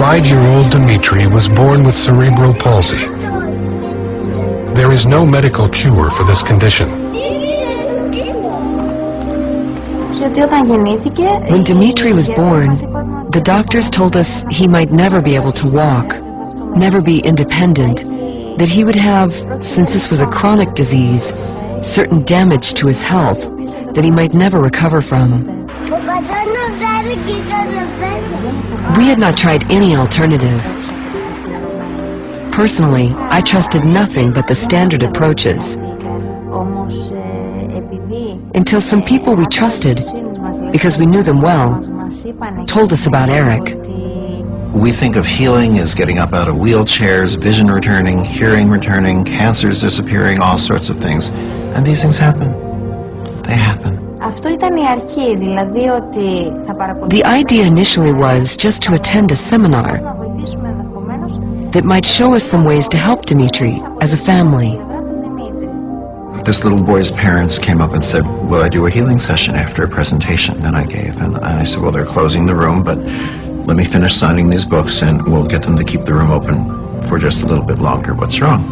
5-year-old Dmitry was born with cerebral palsy. There is no medical cure for this condition. When Dmitry was born, the doctors told us he might never be able to walk, never be independent, that he would have, since this was a chronic disease, certain damage to his health that he might never recover from. We had not tried any alternative. Personally, I trusted nothing but the standard approaches. Until some people we trusted, because we knew them well, told us about Eric. We think of healing as getting up out of wheelchairs, vision returning, hearing returning, cancers disappearing, all sorts of things. And these things happen. They happen. The idea initially was just to attend a seminar that might show us some ways to help Dmitry as a family. This little boy's parents came up and said, will I do a healing session after a presentation that I gave? And I said, well, they're closing the room, but let me finish signing these books and we'll get them to keep the room open for just a little bit longer. What's wrong?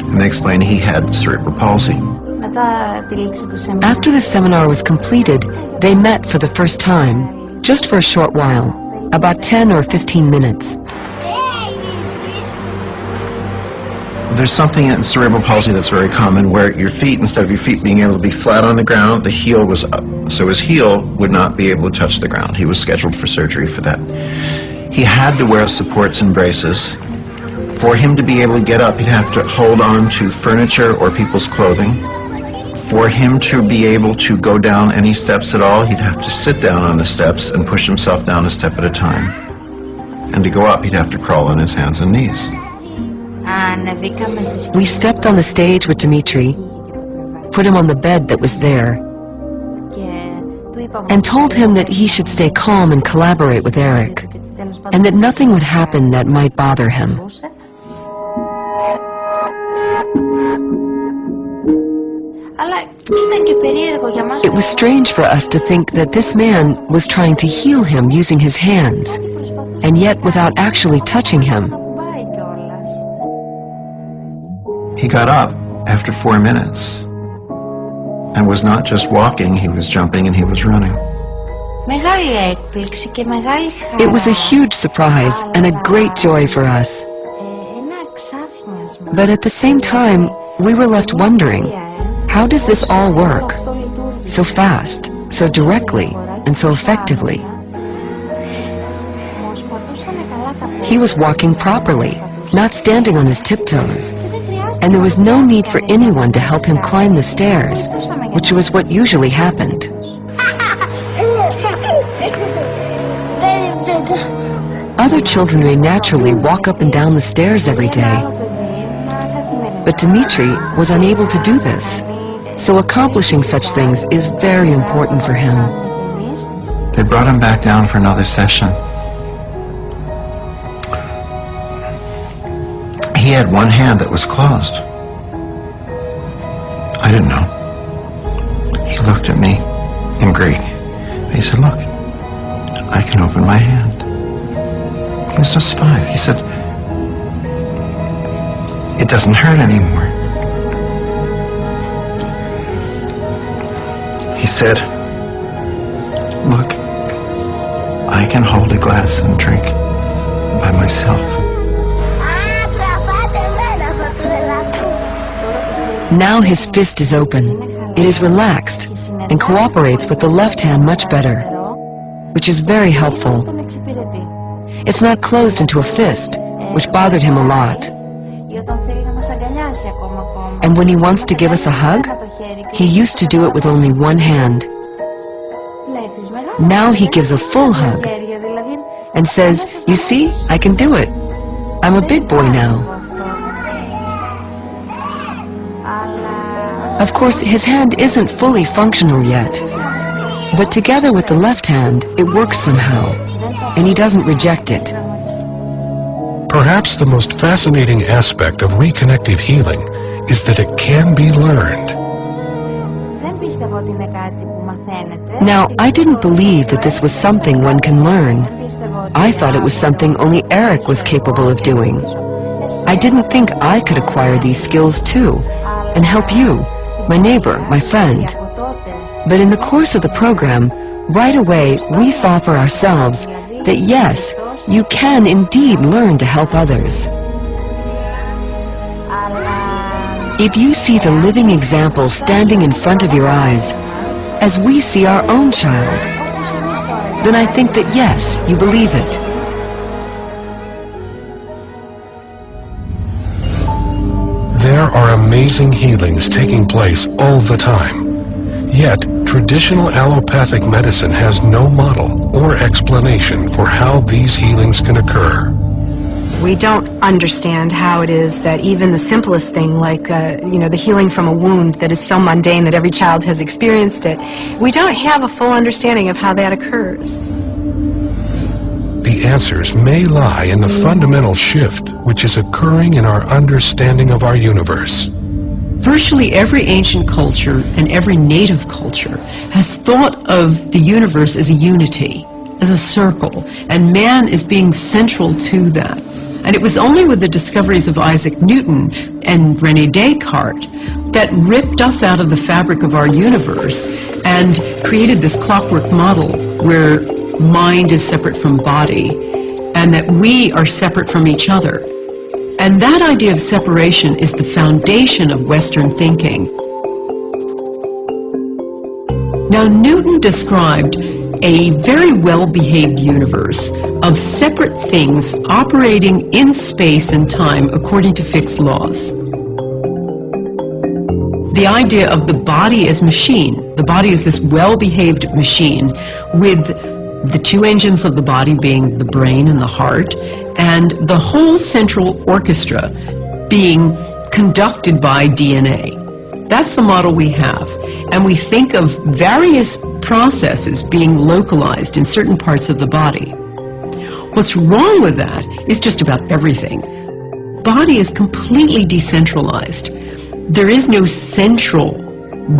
And they explained he had cerebral palsy. After the seminar was completed, they met for the first time, just for a short while, about 10 or 15 minutes. There's something in cerebral palsy that's very common where your feet, instead of your feet being able to be flat on the ground, the heel was up. So his heel would not be able to touch the ground. He was scheduled for surgery for that. He had to wear supports and braces. For him to be able to get up, he'd have to hold on to furniture or people's clothing. For him to be able to go down any steps at all, he'd have to sit down on the steps and push himself down a step at a time. And to go up, he'd have to crawl on his hands and knees. We stepped on the stage with Dmitry, put him on the bed that was there, and told him that he should stay calm and collaborate with Eric, and that nothing would happen that might bother him. It was strange for us to think that this man was trying to heal him using his hands, and yet without actually touching him. He got up after 4 minutes and was not just walking, he was jumping and he was running. It was a huge surprise and a great joy for us. But at the same time, we were left wondering, how does this all work? So fast, so directly, and so effectively. He was walking properly, not standing on his tiptoes. And there was no need for anyone to help him climb the stairs, which was what usually happened. Other children may naturally walk up and down the stairs every day, but Dmitry was unable to do this, so accomplishing such things is very important for him. They brought him back down for another session. He had one hand that was closed. I didn't know. He looked at me in Greek. He said, look, I can open my hand. He was just 5. He said, it doesn't hurt anymore. He said, look, I can hold a glass and drink by myself. Now his fist is open. It is relaxed and cooperates with the left hand much better, which is very helpful. It's not closed into a fist, which bothered him a lot. And when he wants to give us a hug, he used to do it with only one hand. Now he gives a full hug and says, you see, I can do it. I'm a big boy now. Of course, his hand isn't fully functional yet, but together with the left hand, it works somehow, and he doesn't reject it. Perhaps the most fascinating aspect of reconnective healing is that it can be learned. Now, I didn't believe that this was something one can learn. I thought it was something only Eric was capable of doing. I didn't think I could acquire these skills too, and help you, my neighbor, my friend. But in the course of the program, right away we saw for ourselves that yes, you can indeed learn to help others. If you see the living example standing in front of your eyes, as we see our own child, then I think that yes, you believe it. There are amazing healings taking place all the time. Yet, traditional allopathic medicine has no model or explanation for how these healings can occur. We don't understand how it is that even the simplest thing, like the healing from a wound that is so mundane that every child has experienced it, we don't have a full understanding of how that occurs. The answers may lie in the fundamental shift which is occurring in our understanding of our universe. Virtually every ancient culture and every native culture has thought of the universe as a unity, as a circle, and man is being central to that. And it was only with the discoveries of Isaac Newton and René Descartes that ripped us out of the fabric of our universe and created this clockwork model where mind is separate from body and that we are separate from each other. And that idea of separation is the foundation of Western thinking. Now, Newton described a very well-behaved universe of separate things operating in space and time according to fixed laws. The idea of the body as machine. The body is this well-behaved machine with the two engines of the body being the brain and the heart, and the whole central orchestra being conducted by DNA. That's the model we have. And we think of various processes being localized in certain parts of the body. What's wrong with that is just about everything. Body is completely decentralized. There is no central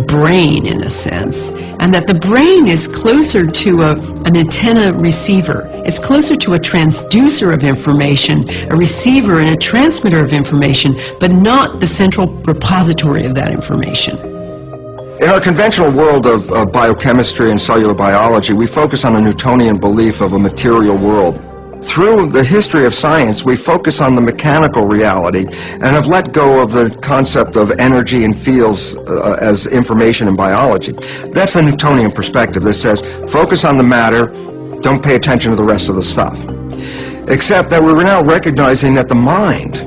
brain, in a sense, and that the brain is closer to an antenna receiver. It's closer to a transducer of information, a receiver and a transmitter of information, but not the central repository of that information. In our conventional world of biochemistry and cellular biology, we focus on a Newtonian belief of a material world. Through the history of science, we focus on the mechanical reality and have let go of the concept of energy and fields as information in biology. That's a Newtonian perspective that says, focus on the matter, don't pay attention to the rest of the stuff. Except that we're now recognizing that the mind,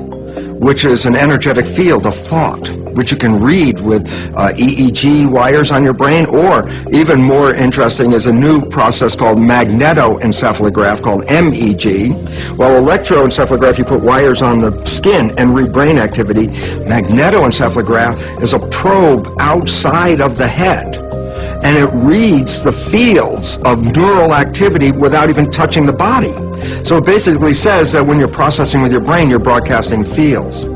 which is an energetic field of thought, which you can read with EEG wires on your brain, or even more interesting is a new process called magnetoencephalograph called MEG. While electroencephalograph, you put wires on the skin and read brain activity, magnetoencephalograph is a probe outside of the head, and it reads the fields of neural activity without even touching the body. So it basically says that when you're processing with your brain, you're broadcasting fields.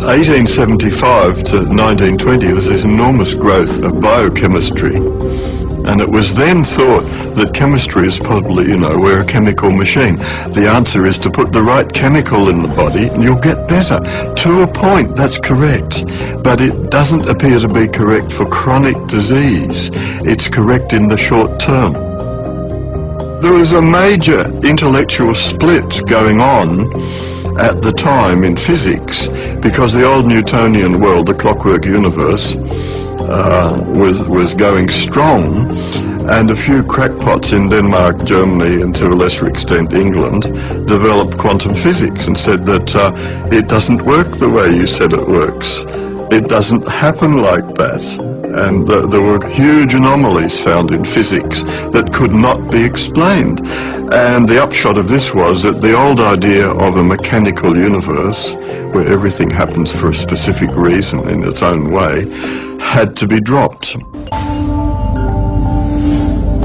1875 to 1920 was this enormous growth of biochemistry, and it was then thought that chemistry is probably, we're a chemical machine. The answer is to put the right chemical in the body and you'll get better. To a point, that's correct, but it doesn't appear to be correct for chronic disease. It's correct in the short term. There was a major intellectual split going on at the time in physics, because the old Newtonian world, the clockwork universe, was going strong, and a few crackpots in Denmark, Germany, and to a lesser extent England, developed quantum physics and said that it doesn't work the way you said it works. It doesn't happen like that. And there were huge anomalies found in physics that could not be explained. And the upshot of this was that the old idea of a mechanical universe, where everything happens for a specific reason in its own way, had to be dropped.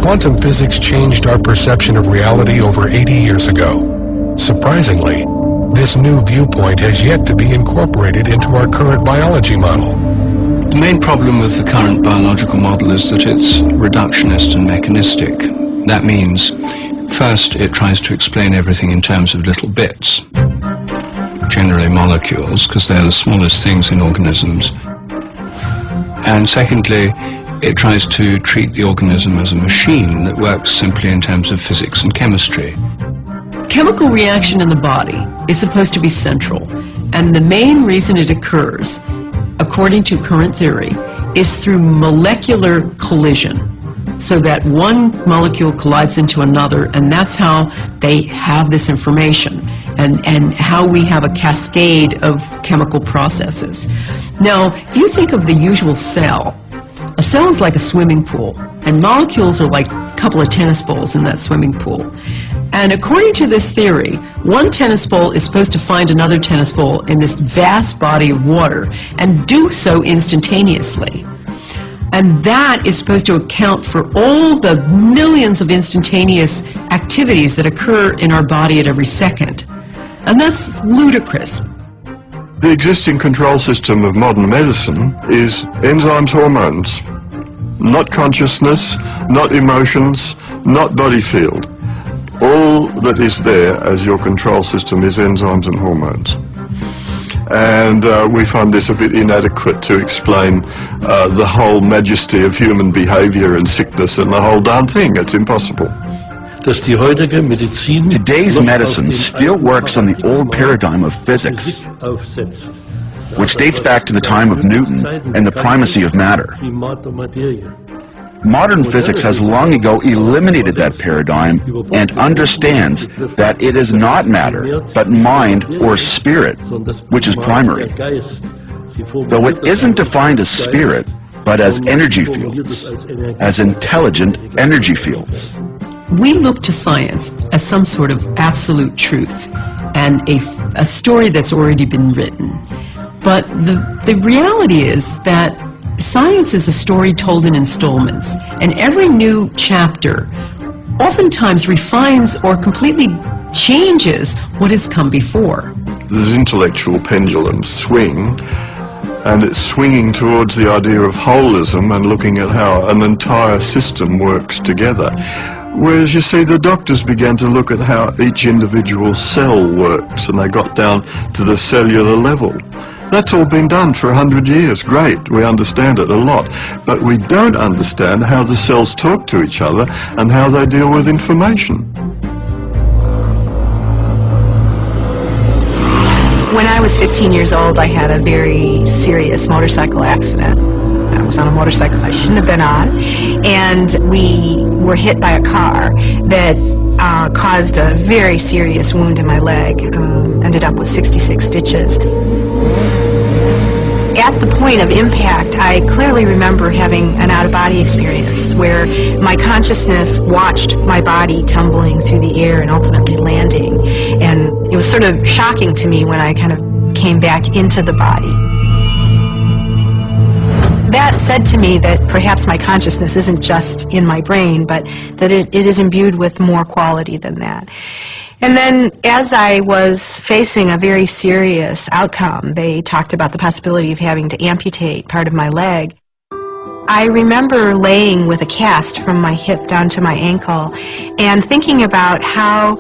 Quantum physics changed our perception of reality over 80 years ago. Surprisingly, this new viewpoint has yet to be incorporated into our current biology model. The main problem with the current biological model is that it's reductionist and mechanistic. That means, first, it tries to explain everything in terms of little bits, generally molecules, because they're the smallest things in organisms. And secondly, it tries to treat the organism as a machine that works simply in terms of physics and chemistry. Chemical reaction in the body is supposed to be central, and the main reason it occurs, according to current theory, is through molecular collision, so that one molecule collides into another, and that's how they have this information, and how we have a cascade of chemical processes. Now, if you think of the usual cell, a cell is like a swimming pool, and molecules are like a couple of tennis balls in that swimming pool. And according to this theory, one tennis ball is supposed to find another tennis ball in this vast body of water and do so instantaneously. And that is supposed to account for all the millions of instantaneous activities that occur in our body at every second. And that's ludicrous. The existing control system of modern medicine is enzymes, hormones, not consciousness, not emotions, not body field. All that is there as your control system is enzymes and hormones. And we find this a bit inadequate to explain the whole majesty of human behavior and sickness and the whole darn thing. It's impossible. Today's medicine still works on the old paradigm of physics, which dates back to the time of Newton and the primacy of matter. Modern physics has long ago eliminated that paradigm and understands that it is not matter, but mind or spirit, which is primary. Though it isn't defined as spirit, but as energy fields, as intelligent energy fields. We look to science as some sort of absolute truth and a story that's already been written. But the reality is that science is a story told in installments, and every new chapter oftentimes refines or completely changes what has come before. This intellectual pendulum swing, and it's swinging towards the idea of holism and looking at how an entire system works together. Whereas, you see, the doctors began to look at how each individual cell works, and they got down to the cellular level. That's all been done for 100 years. Great, we understand it a lot. But we don't understand how the cells talk to each other and how they deal with information. When I was 15 years old, I had a very serious motorcycle accident. I was on a motorcycle I shouldn't have been on, and we were hit by a car that caused a very serious wound in my leg. Ended up with 66 stitches. At the point of impact, I clearly remember having an out-of-body experience where my consciousness watched my body tumbling through the air and ultimately landing. And it was sort of shocking to me when I kind of came back into the body. That said to me that perhaps my consciousness isn't just in my brain, but that it is imbued with more quality than that. And then as I was facing a very serious outcome, they talked about the possibility of having to amputate part of my leg. I remember laying with a cast from my hip down to my ankle and thinking about how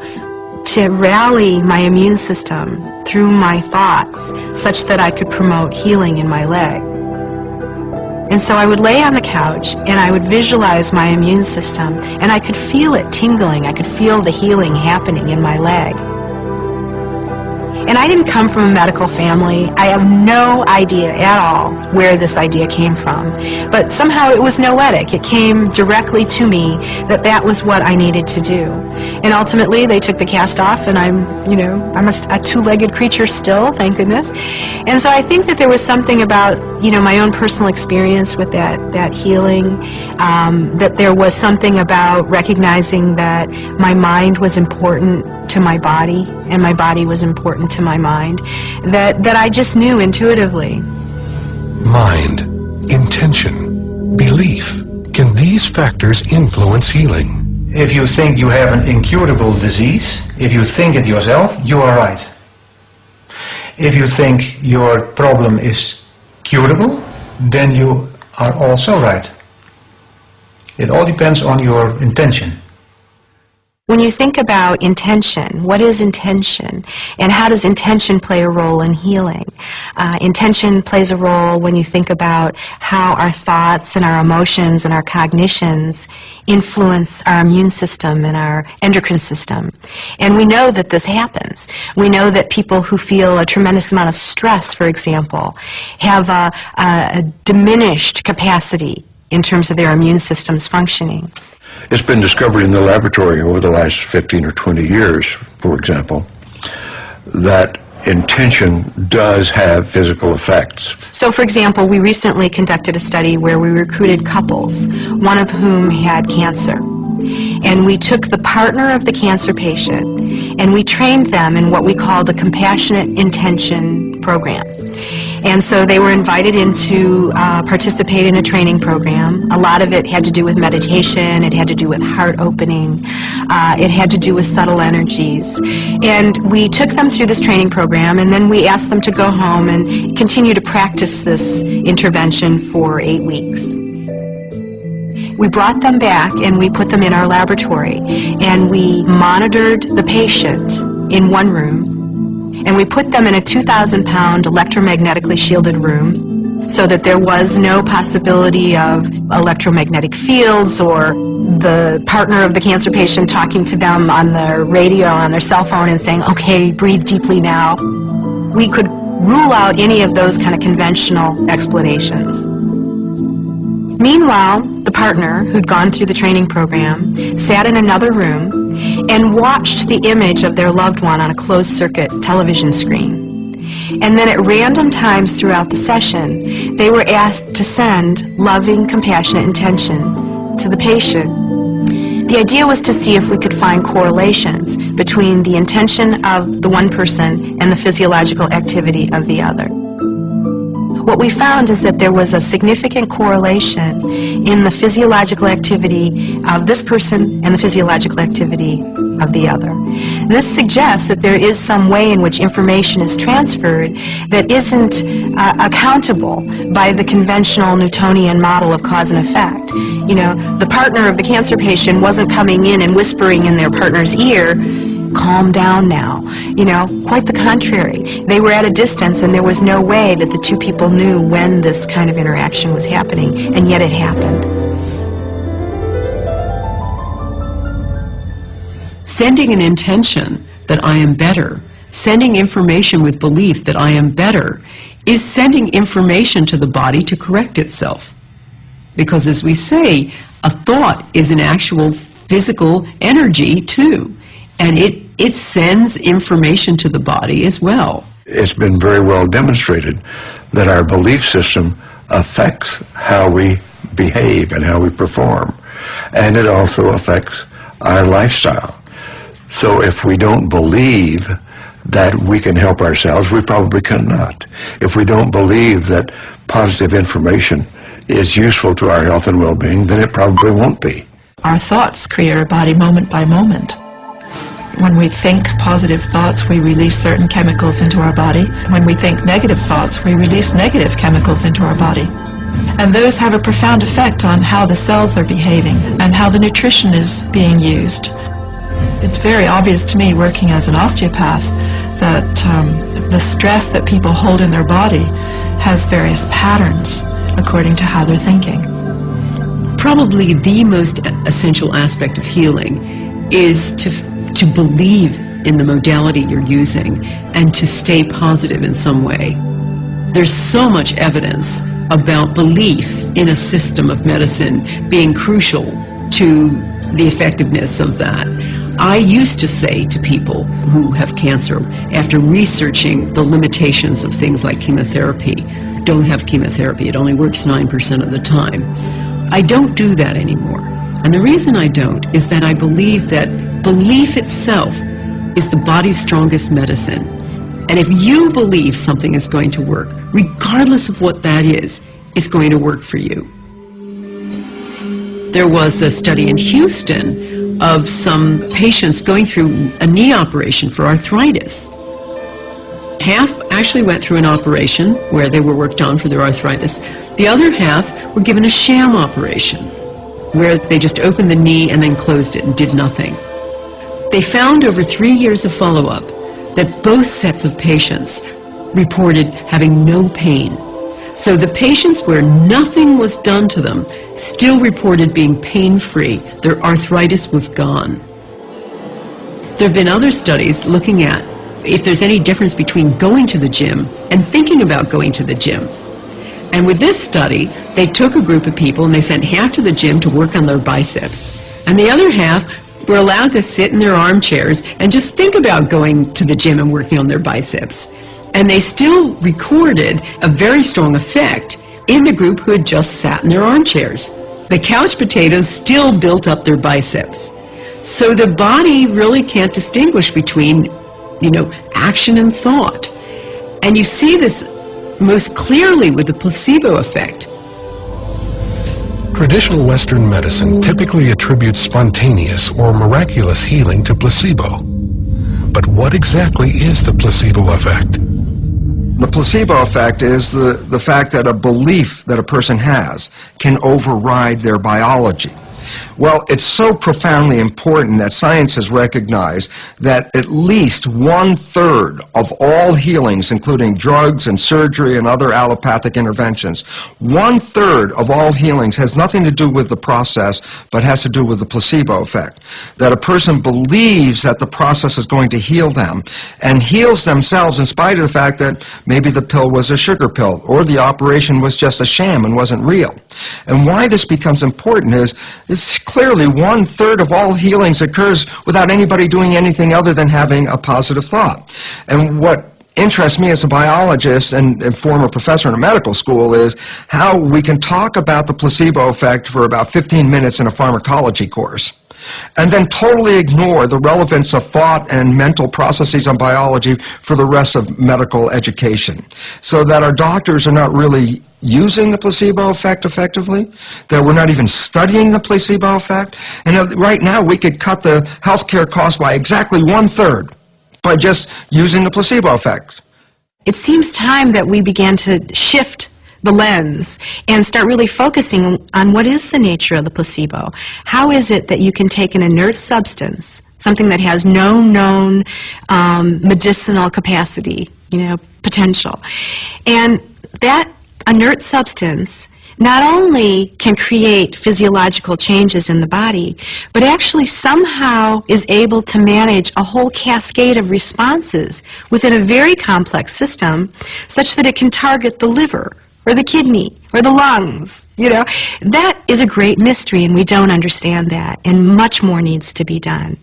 to rally my immune system through my thoughts such that I could promote healing in my leg. And so I would lay on the couch and I would visualize my immune system, and I could feel it tingling. I could feel the healing happening in my leg. And I didn't come from a medical family. I have no idea at all where this idea came from. But somehow it was noetic. It came directly to me that that was what I needed to do. And ultimately they took the cast off, and I'm a two-legged creature still, thank goodness. And so I think that there was something about, my own personal experience with that healing, that there was something about recognizing that my mind was important to my body, and my body was important to my mind, that I just knew intuitively. Mind, intention, belief. Can these factors influence healing? If you think you have an incurable disease, if you think it yourself, you are right. If you think your problem is curable, then you are also right. It all depends on your intention. When you think about intention, what is intention? And how does intention play a role in healing? Intention plays a role when you think about how our thoughts and our emotions and our cognitions influence our immune system and our endocrine system. And we know that this happens. We know that people who feel a tremendous amount of stress, for example, have a diminished capacity in terms of their immune systems functioning. It's been discovered in the laboratory over the last 15 or 20 years, for example, that intention does have physical effects. So, for example, we recently conducted a study where we recruited couples, one of whom had cancer. And we took the partner of the cancer patient and we trained them in what we called a compassionate intention program. And so they were invited in to participate in a training program. A lot of it had to do with meditation, it had to do with heart opening, it had to do with subtle energies. And we took them through this training program, and then we asked them to go home and continue to practice this intervention for 8 weeks. We brought them back and we put them in our laboratory, and we monitored the patient in one room, and we put them in a 2,000-pound electromagnetically shielded room so that there was no possibility of electromagnetic fields or the partner of the cancer patient talking to them on their radio, on their cell phone, and saying, okay, breathe deeply now. We could rule out any of those kind of conventional explanations. Meanwhile, the partner who'd gone through the training program sat in another room and watched the image of their loved one on a closed-circuit television screen. And then at random times throughout the session, they were asked to send loving, compassionate intention to the patient. The idea was to see if we could find correlations between the intention of the one person and the physiological activity of the other. What we found is that there was a significant correlation in the physiological activity of this person and the physiological activity of the other. This suggests that there is some way in which information is transferred that isn't accountable by the conventional Newtonian model of cause and effect. You know, the partner of the cancer patient wasn't coming in and whispering in their partner's ear, calm down now. You know, quite the contrary. They were at a distance, and there was no way that the two people knew when this kind of interaction was happening, and yet it happened. Sending an intention that I am better, sending information with belief that I am better, is sending information to the body to correct itself. Because as we say, a thought is an actual physical energy too. And it sends information to the body as well. It's been very well demonstrated that our belief system affects how we behave and how we perform. And it also affects our lifestyle. So if we don't believe that we can help ourselves, we probably cannot. If we don't believe that positive information is useful to our health and well-being, then it probably won't be. Our thoughts create our body moment by moment. When we think positive thoughts, we release certain chemicals into our body. When we think negative thoughts, we release negative chemicals into our body. And those have a profound effect on how the cells are behaving and how the nutrition is being used. It's very obvious to me, working as an osteopath, that the stress that people hold in their body has various patterns according to how they're thinking. Probably the most essential aspect of healing is to believe in the modality you're using and to stay positive in some way. There's so much evidence about belief in a system of medicine being crucial to the effectiveness of that. I used to say to people who have cancer, after researching the limitations of things like chemotherapy, don't have chemotherapy, it only works 9% of the time. I don't do that anymore. And the reason I don't is that I believe that belief itself is the body's strongest medicine. And if you believe something is going to work, regardless of what that is, it's going to work for you. There was a study in Houston of some patients going through a knee operation for arthritis. Half actually went through an operation where they were worked on for their arthritis. The other half were given a sham operation where they just opened the knee and then closed it and did nothing. They found over 3 years of follow-up that both sets of patients reported having no pain. So the patients where nothing was done to them still reported being pain-free. Their arthritis was gone. There have been other studies looking at if there's any difference between going to the gym and thinking about going to the gym. And with this study, they took a group of people and they sent half to the gym to work on their biceps. And the other half were allowed to sit in their armchairs and just think about going to the gym and working on their biceps. And they still recorded a very strong effect in the group who had just sat in their armchairs. The couch potatoes still built up their biceps. So the body really can't distinguish between, action and thought. And you see this most clearly with the placebo effect. Traditional Western medicine typically attributes spontaneous or miraculous healing to placebo. But what exactly is the placebo effect? The placebo effect is the fact that a belief that a person has can override their biology. Well, it's so profoundly important that science has recognized that at least 1/3 of all healings, including drugs and surgery and other allopathic interventions, 1/3 of all healings has nothing to do with the process, but has to do with the placebo effect. That a person believes that the process is going to heal them and heals themselves in spite of the fact that maybe the pill was a sugar pill or the operation was just a sham and wasn't real. And why this becomes important is clearly 1/3 of all healings occurs without anybody doing anything other than having a positive thought. And what interests me as a biologist and former professor in a medical school is how we can talk about the placebo effect for about 15 minutes in a pharmacology course, and then totally ignore the relevance of thought and mental processes on biology for the rest of medical education. So that our doctors are not really using the placebo effect effectively, that we're not even studying the placebo effect, and right now we could cut the healthcare cost by exactly 1/3 by just using the placebo effect. It seems time that we began to shift the lens and start really focusing on what is the nature of the placebo. How is it that you can take an inert substance, something that has no known medicinal capacity, potential, and that inert substance not only can create physiological changes in the body, but actually somehow is able to manage a whole cascade of responses within a very complex system such that it can target the liver or the kidney or the lungs. That is a great mystery, and we don't understand that, and much more needs to be done.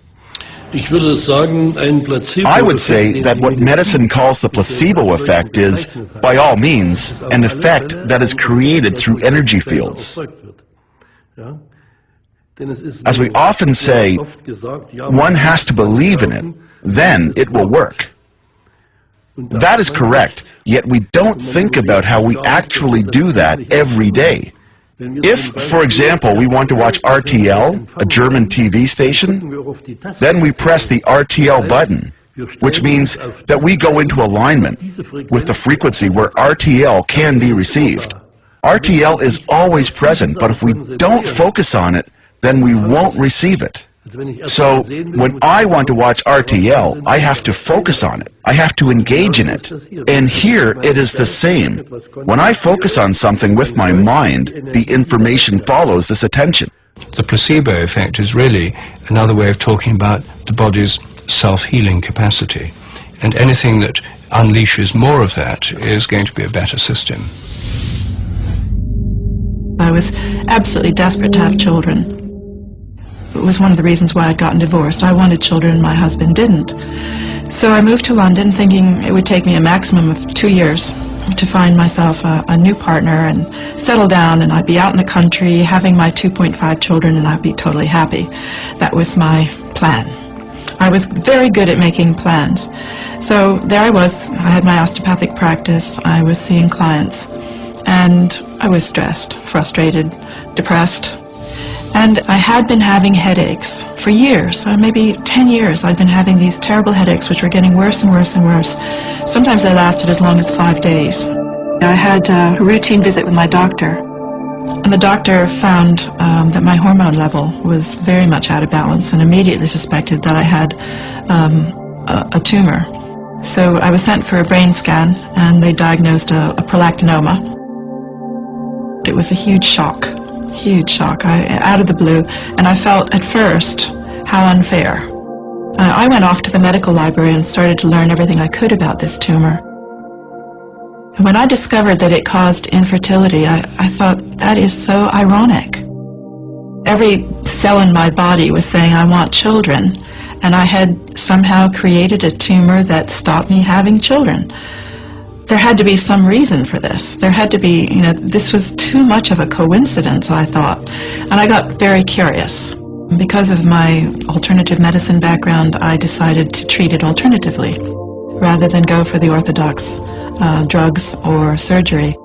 I would say that what medicine calls the placebo effect is, by all means, an effect that is created through energy fields. As we often say, one has to believe in it, then it will work. That is correct, yet we don't think about how we actually do that every day. If, for example, we want to watch RTL, a German TV station, then we press the RTL button, which means that we go into alignment with the frequency where RTL can be received. RTL is always present, but if we don't focus on it, then we won't receive it. So, when I want to watch RTL, I have to focus on it. I have to engage in it. And here, it is the same. When I focus on something with my mind, the information follows this attention. The placebo effect is really another way of talking about the body's self-healing capacity. And anything that unleashes more of that is going to be a better system. I was absolutely desperate to have children. It was one of the reasons why I'd gotten divorced. I wanted children and my husband didn't. So I moved to London thinking it would take me a maximum of 2 years to find myself a new partner and settle down, and I'd be out in the country having my 2.5 children and I'd be totally happy. That was my plan. I was very good at making plans. So there I was. I had my osteopathic practice. I was seeing clients. And I was stressed, frustrated, depressed. And I had been having headaches for years, maybe 10 years. I'd been having these terrible headaches which were getting worse and worse and worse. Sometimes they lasted as long as 5 days. I had a routine visit with my doctor, and the doctor found that my hormone level was very much out of balance and immediately suspected that I had a tumor. So I was sent for a brain scan, and they diagnosed a prolactinoma. It was a huge shock, out of the blue, and I felt at first how unfair. I went off to the medical library and started to learn everything I could about this tumor. And when I discovered that it caused infertility, I thought, that is so ironic. Every cell in my body was saying, I want children, and I had somehow created a tumor that stopped me having children. There had to be some reason for this. There had to be, this was too much of a coincidence, I thought. And I got very curious. Because of my alternative medicine background, I decided to treat it alternatively, rather than go for the orthodox drugs or surgery.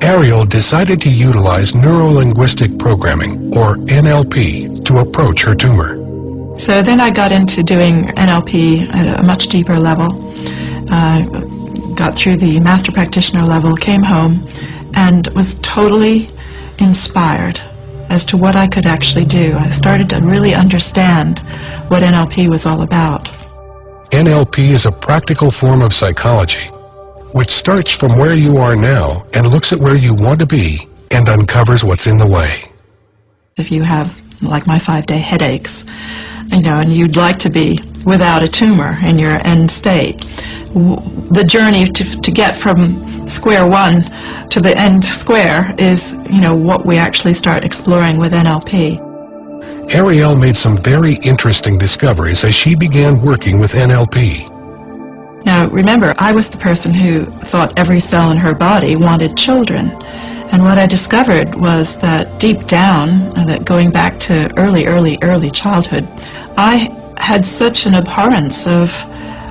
Ariel decided to utilize neuro-linguistic programming, or NLP, to approach her tumor. So then I got into doing NLP at a much deeper level. Got through the master practitioner level, came home, and was totally inspired as to what I could actually do. I started to really understand what NLP was all about. NLP is a practical form of psychology, which starts from where you are now and looks at where you want to be and uncovers what's in the way. If you have, like my 5-day headaches, and you'd like to be without a tumor in your end state, the journey to get from square one to the end square is, what we actually start exploring with NLP. Ariel made some very interesting discoveries as she began working with NLP. Now, remember, I was the person who thought every cell in her body wanted children. And what I discovered was that deep down, that going back to early childhood, I had such an abhorrence of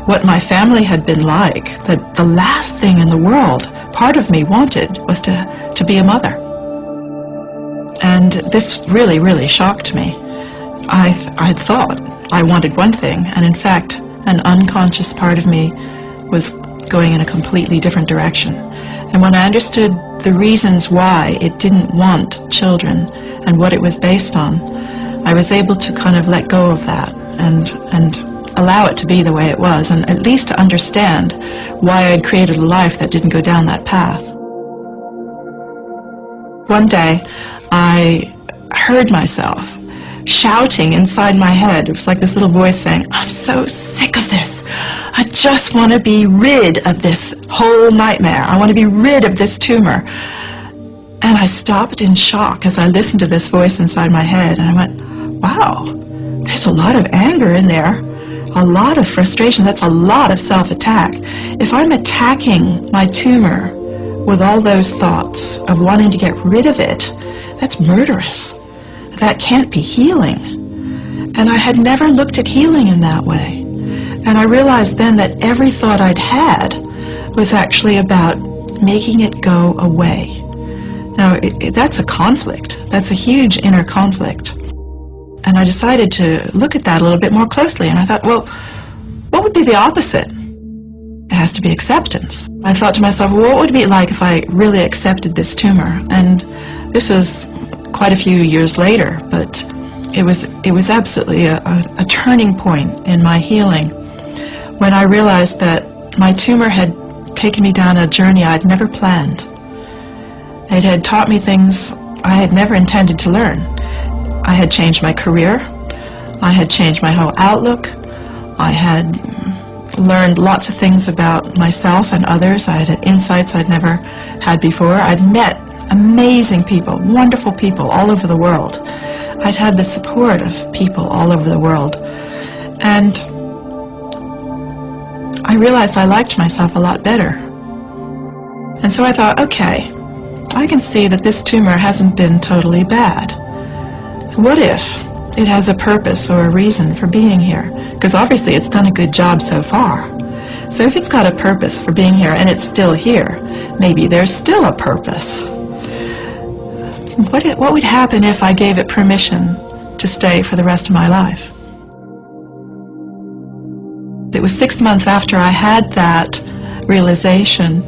what my family had been like, that the last thing in the world part of me wanted was to be a mother. And this really, really shocked me. I thought I wanted one thing, and in fact, an unconscious part of me was going in a completely different direction. And when I understood the reasons why it didn't want children and what it was based on, I was able to kind of let go of that and allow it to be the way it was, and at least to understand why I'd created a life that didn't go down that path. One day, I heard myself shouting inside my head. It was like this little voice saying, I'm so sick of this. I just want to be rid of this whole nightmare. I want to be rid of this tumor. And I stopped in shock as I listened to this voice inside my head, and I went, wow, there's a lot of anger in there, a lot of frustration. That's a lot of self-attack. If I'm attacking my tumor with all those thoughts of wanting to get rid of it, that's murderous. That can't be healing. And I had never looked at healing in that way. And I realized then that every thought I'd had was actually about making it go away. Now, that's a conflict. That's a huge inner conflict. And I decided to look at that a little bit more closely. And I thought, well, what would be the opposite? It has to be acceptance. I thought to myself, well, what would it be like if I really accepted this tumor? And this was quite a few years later, but it was absolutely a turning point in my healing when I realized that my tumor had taken me down a journey I'd never planned. It had taught me things I had never intended to learn. I had changed my career. I had changed my whole outlook. I had learned lots of things about myself and others. I had insights I'd never had before. I'd met amazing people, wonderful people all over the world. I'd had the support of people all over the world. And I realized I liked myself a lot better. And so I thought, okay, I can see that this tumor hasn't been totally bad. What if it has a purpose or a reason for being here? Because obviously it's done a good job so far. So if it's got a purpose for being here and it's still here, maybe there's still a purpose. what would happen if I gave it permission to stay for the rest of my life? It was 6 months after I had that realization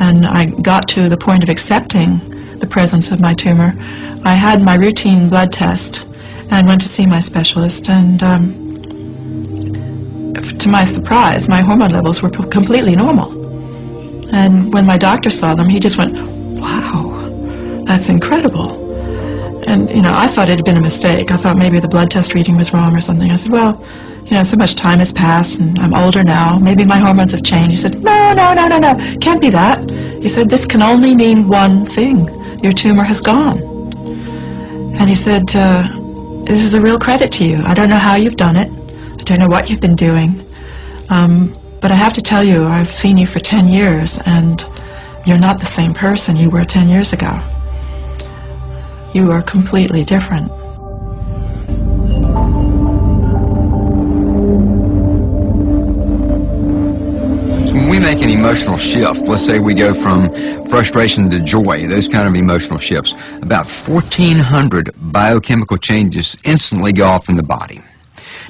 and I got to the point of accepting the presence of my tumor. I had my routine blood test and went to see my specialist, and to my surprise, my hormone levels were completely normal. And when my doctor saw them, he just went, "Wow, that's incredible." And, you know, I thought it had been a mistake. I thought maybe the blood test reading was wrong or something. I said, "Well, you know, so much time has passed and I'm older now. Maybe my hormones have changed." He said, No, can't be that." He said, "This can only mean one thing. Your tumor has gone." And he said, "This is a real credit to you. I don't know how you've done it. I don't know what you've been doing. But I have to tell you, I've seen you for 10 years and you're not the same person you were 10 years ago. You are completely different." When we make an emotional shift, let's say we go from frustration to joy, those kind of emotional shifts, about 1,400 biochemical changes instantly go off in the body.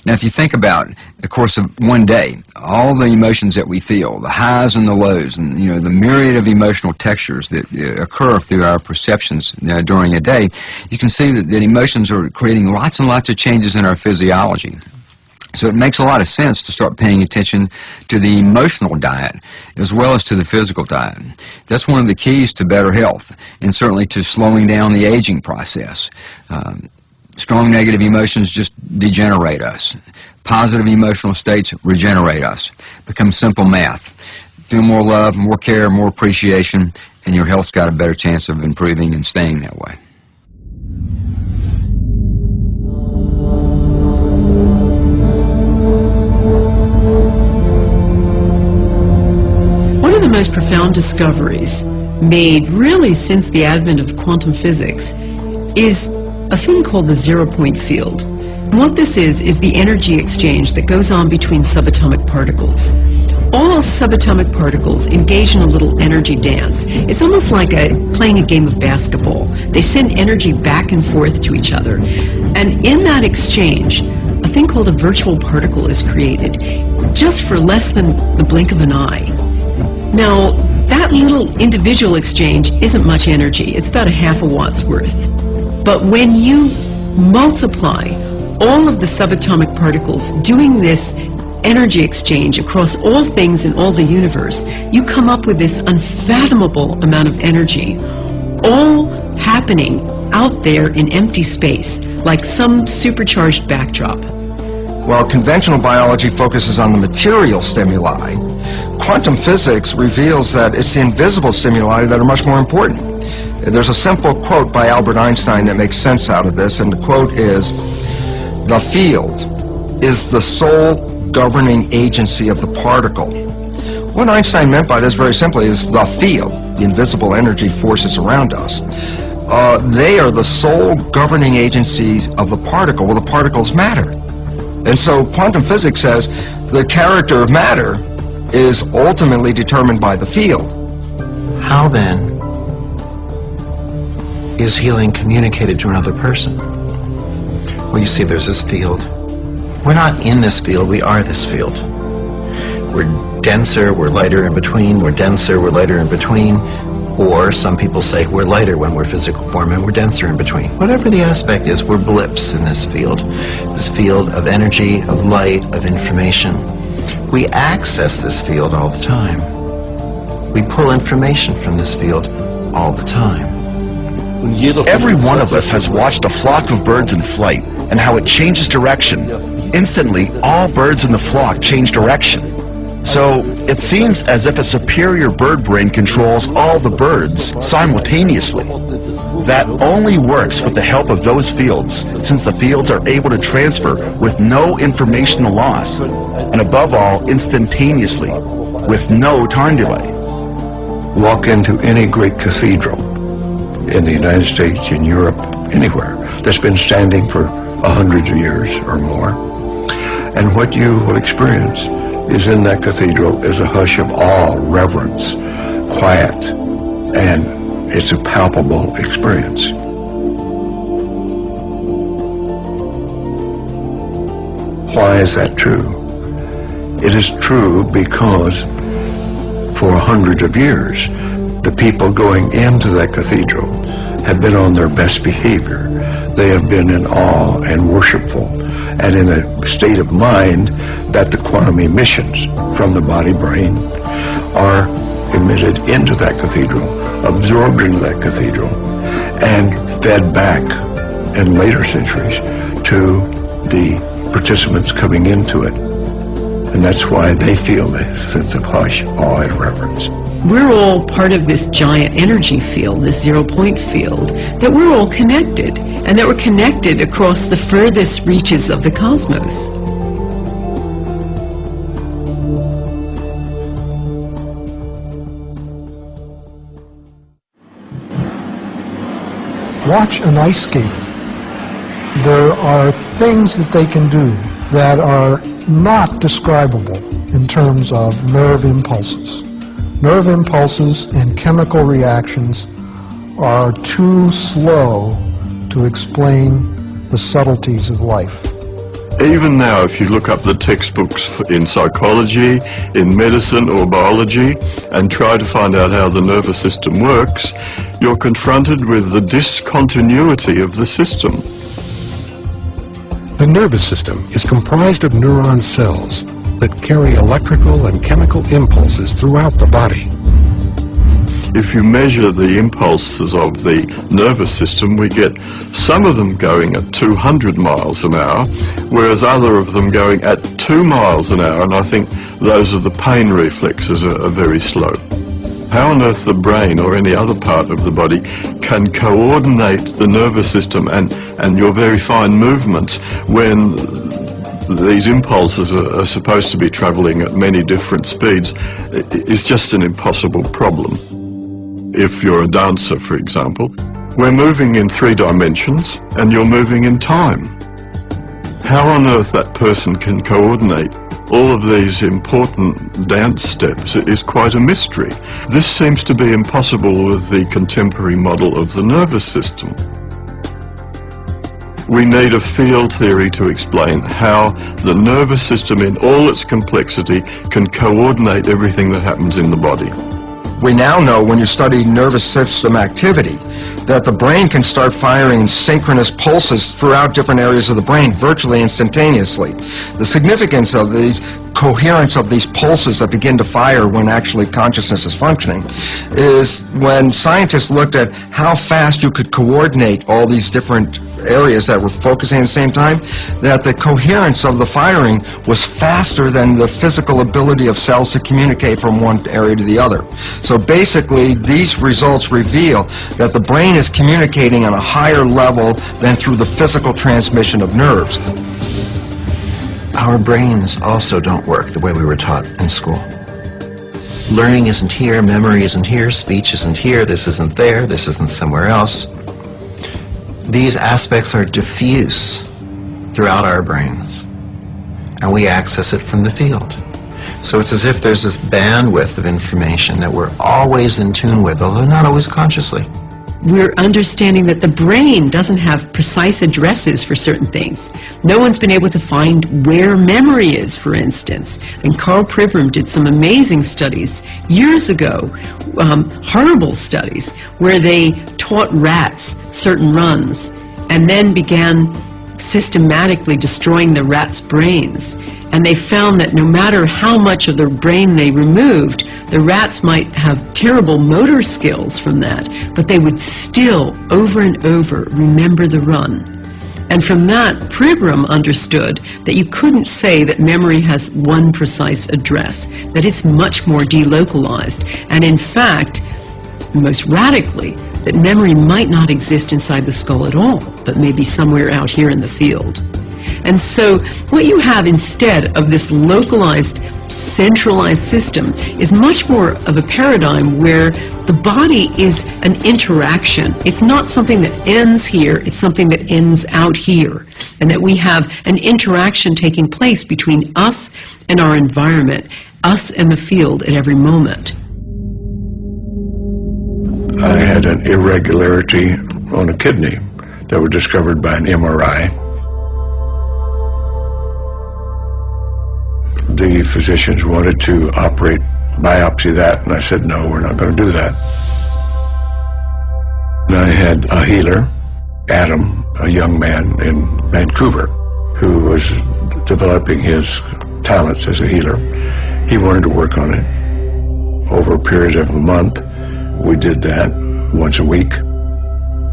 Now, if you think about the course of one day, all the emotions that we feel, the highs and the lows, and, you know, the myriad of emotional textures that occur through our perceptions during a day, you can see that emotions are creating lots and lots of changes in our physiology. So it makes a lot of sense to start paying attention to the emotional diet as well as to the physical diet. That's one of the keys to better health and certainly to slowing down the aging process. Strong negative emotions just degenerate us. Positive emotional states regenerate us. Become simple math. Feel more love, more care, more appreciation, and your health's got a better chance of improving and staying that way. One of the most profound discoveries made really since the advent of quantum physics is a thing called the zero-point field. And what this is the energy exchange that goes on between subatomic particles. All subatomic particles engage in a little energy dance. It's almost like playing a game of basketball. They send energy back and forth to each other. And in that exchange, a thing called a virtual particle is created, just for less than the blink of an eye. Now, that little individual exchange isn't much energy. It's about a half a watt's worth. But when you multiply all of the subatomic particles doing this energy exchange across all things in all the universe, you come up with this unfathomable amount of energy, all happening out there in empty space, like some supercharged backdrop. While conventional biology focuses on the material stimuli, quantum physics reveals that it's the invisible stimuli that are much more important. There's a simple quote by Albert Einstein that makes sense out of this, and the quote is, "The field is the sole governing agency of the particle." What Einstein meant by this very simply is the field, the invisible energy forces around us. They are the sole governing agencies of the particle. Well, the particles matter. And so quantum physics says the character of matter is ultimately determined by the field. How then is healing communicated to another person? Well, you see, there's this field. We're not in this field, we are this field. We're denser, we're lighter in between, we're denser, we're lighter in between, or some people say we're lighter when we're physical form and we're denser in between. Whatever the aspect is, we're blips in this field of energy, of light, of information. We access this field all the time. We pull information from this field all the time. Every one of us has watched a flock of birds in flight and how it changes direction. Instantly, all birds in the flock change direction. So it seems as if a superior bird brain controls all the birds simultaneously. That only works with the help of those fields, since the fields are able to transfer with no informational loss, and above all, instantaneously, with no time delay. Walk into any great cathedral in the United States, in Europe, anywhere, that's been standing for hundreds of years or more. And what you will experience is in that cathedral is a hush of awe, reverence, quiet, and it's a palpable experience. Why is that true? It is true because for hundreds of years, the people going into that cathedral have been on their best behavior. They have been in awe and worshipful and in a state of mind that the quantum emissions from the body-brain are emitted into that cathedral, absorbed into that cathedral, and fed back in later centuries to the participants coming into it. And that's why they feel this sense of hush, awe, and reverence. We're all part of this giant energy field, this zero-point field, that we're all connected, and that we're connected across the furthest reaches of the cosmos. Watch an ice skater. There are things that they can do that are not describable in terms of nerve impulses. Nerve impulses and chemical reactions are too slow to explain the subtleties of life. Even now, if you look up the textbooks in psychology, in medicine or biology, and try to find out how the nervous system works, you're confronted with the discontinuity of the system. The nervous system is comprised of neuron cells that carry electrical and chemical impulses throughout the body. If you measure the impulses of the nervous system, we get some of them going at 200 miles an hour, whereas other of them going at 2 miles an hour, and I think those of the pain reflexes are very slow. How on earth the brain or any other part of the body can coordinate the nervous system and your very fine movements when these impulses are supposed to be travelling at many different speeds is just an impossible problem. If you're a dancer, for example, we're moving in 3 dimensions and you're moving in time. How on earth that person can coordinate all of these important dance steps is quite a mystery. This seems to be impossible with the contemporary model of the nervous system. We need a field theory to explain how the nervous system in all its complexity can coordinate everything that happens in the body. We now know, when you study nervous system activity, that the brain can start firing synchronous pulses throughout different areas of the brain virtually instantaneously. The significance of these coherence of these pulses that begin to fire when actually consciousness is functioning is when scientists looked at how fast you could coordinate all these different areas that were focusing at the same time, that the coherence of the firing was faster than the physical ability of cells to communicate from one area to the other. So basically, these results reveal that the brain is communicating on a higher level than through the physical transmission of nerves. Our brains also don't work the way we were taught in school. Learning isn't here, memory isn't here, speech isn't here, this isn't there, this isn't somewhere else. These aspects are diffuse throughout our brains, and we access it from the field. So it's as if there's this bandwidth of information that we're always in tune with, although not always consciously. We're understanding that the brain doesn't have precise addresses for certain things. No one's been able to find where memory is, for instance. And Carl Pribram did some amazing studies years ago, horrible studies, where they taught rats certain runs and then began systematically destroying the rats' brains. And they found that no matter how much of their brain they removed, the rats might have terrible motor skills from that, but they would still, over and over, remember the run. And from that, Pribram understood that you couldn't say that memory has one precise address, that it's much more delocalized. And in fact, most radically, that memory might not exist inside the skull at all, but maybe somewhere out here in the field. And so what you have instead of this localized, centralized system is much more of a paradigm where the body is an interaction. It's not something that ends here, it's something that ends out here. And that we have an interaction taking place between us and our environment, us and the field at every moment. I had an irregularity on a kidney that was discovered by an MRI. the physicians wanted to biopsy that, and I said, no, we're not going to do that. And I had a healer, Adam, a young man in Vancouver, who was developing his talents as a healer. He wanted to work on it. Over a period of a month, we did that once a week.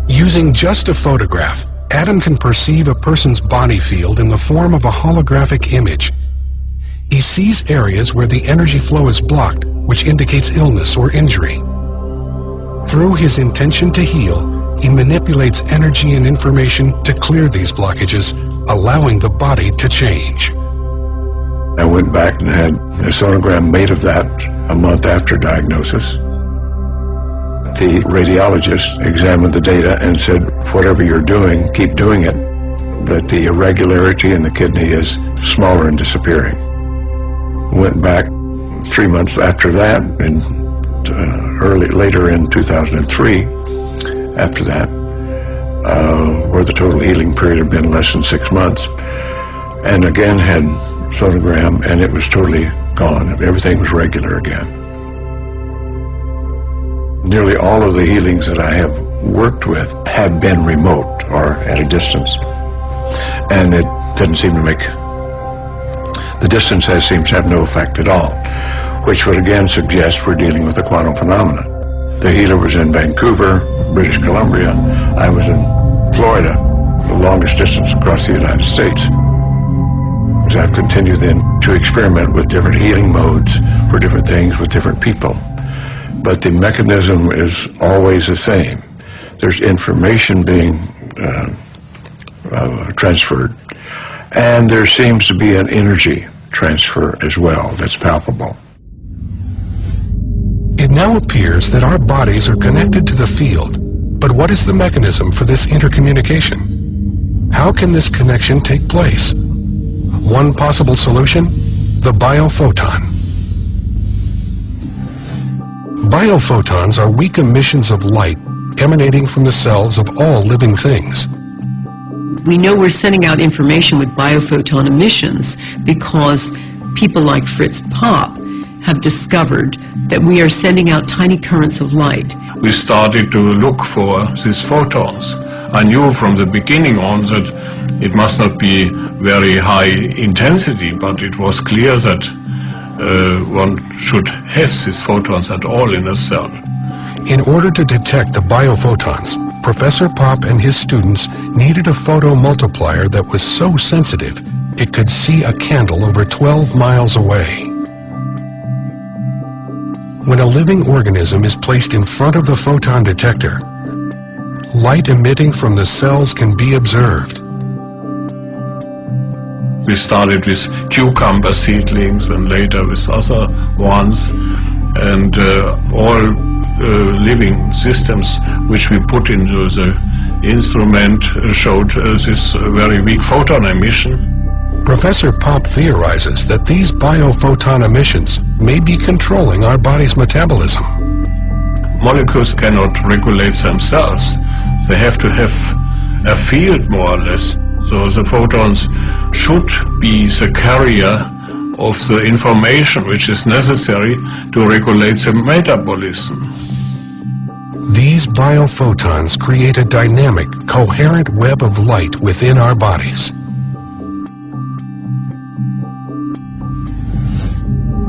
Using just a photograph, Adam can perceive a person's body field in the form of a holographic image. He sees areas where the energy flow is blocked, which indicates illness or injury. Through his intention to heal, he manipulates energy and information to clear these blockages, allowing the body to change. I went back and had a sonogram made of that a month after diagnosis. The radiologist examined the data and said, whatever you're doing, keep doing it, but the irregularity in the kidney is smaller and disappearing. Went back 3 months after that, and later in 2003, after that, where the total healing period had been less than 6 months, and again had sonogram, and it was totally gone. Everything was regular again. Nearly all of the healings that I have worked with have been remote or at a distance, and it doesn't seem to make, the distance seems to have no effect at all, which would again suggest we're dealing with a quantum phenomena. The healer was in Vancouver, British Columbia. I was in Florida, the longest distance across the United States. So I've continued then to experiment with different healing modes for different things with different people. But the mechanism is always the same. There's information being transferred, and there seems to be an energy transfer as well that's palpable. It now appears that our bodies are connected to the field, but what is the mechanism for this intercommunication? How can this connection take place? One possible solution: the biophoton. Biophotons are weak emissions of light emanating from the cells of all living things. We know we're sending out information with biophoton emissions because people like Fritz Popp have discovered that we are sending out tiny currents of light. We started to look for these photons. I knew from the beginning on that it must not be very high intensity, but it was clear that one should have these photons at all in a cell. In order to detect the biophotons, Professor Popp and his students needed a photomultiplier that was so sensitive it could see a candle over 12 miles away. When a living organism is placed in front of the photon detector, light emitting from the cells can be observed. We started with cucumber seedlings and later with other ones, and all living systems which we put into the instrument showed this very weak photon emission. Professor Popp theorizes that these biophoton emissions may be controlling our body's metabolism. Molecules cannot regulate themselves. They have to have a field, more or less. So the photons should be the carrier of the information which is necessary to regulate the metabolism. These biophotons create a dynamic, coherent web of light within our bodies.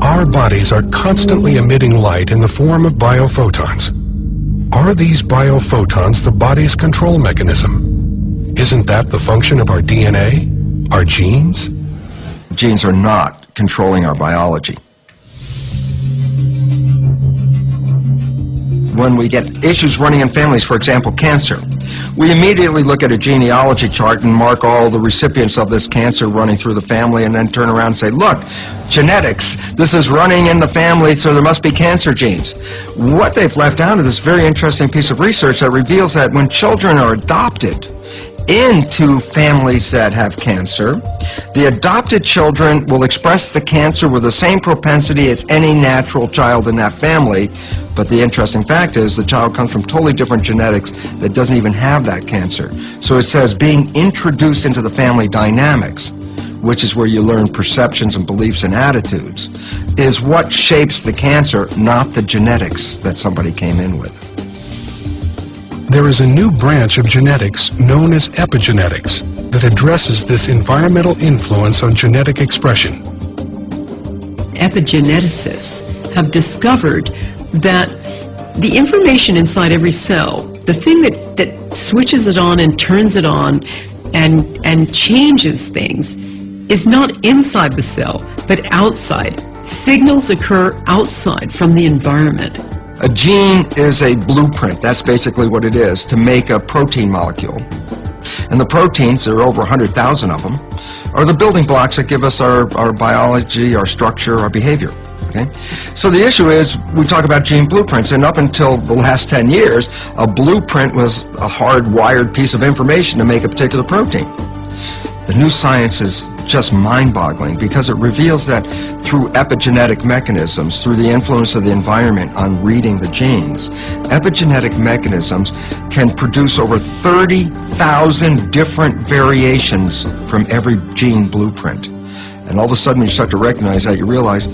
Our bodies are constantly emitting light in the form of biophotons. Are these biophotons the body's control mechanism? Isn't that the function of our DNA, our genes? Genes are not controlling our biology. When we get issues running in families, for example, cancer, we immediately look at a genealogy chart and mark all the recipients of this cancer running through the family, and then turn around and say, look, genetics, this is running in the family, so there must be cancer genes. What they've left out of this very interesting piece of research that reveals that when children are adopted into families that have cancer, the adopted children will express the cancer with the same propensity as any natural child in that family. But the interesting fact is the child comes from totally different genetics that doesn't even have that cancer. So it says being introduced into the family dynamics which is where you learn perceptions and beliefs and attitudes, is what shapes the cancer, not the genetics that somebody came in with. There is a new branch of genetics known as epigenetics that addresses this environmental influence on genetic expression. Epigeneticists have discovered that the information inside every cell, the thing that switches it on and turns it on and changes things, is not inside the cell, but outside. Signals occur outside from the environment. A gene is a blueprint, that's basically what it is, to make a protein molecule. And the proteins, there are over 100,000 of them, are the building blocks that give us our biology, our structure, our behavior. Okay? So the issue is, we talk about gene blueprints, and up until the last 10 years, a blueprint was a hardwired piece of information to make a particular protein. The new science is just mind-boggling because it reveals that through epigenetic mechanisms, through the influence of the environment on reading the genes, epigenetic mechanisms can produce over 30,000 different variations from every gene blueprint. And all of a sudden, when you start to recognize that, you realize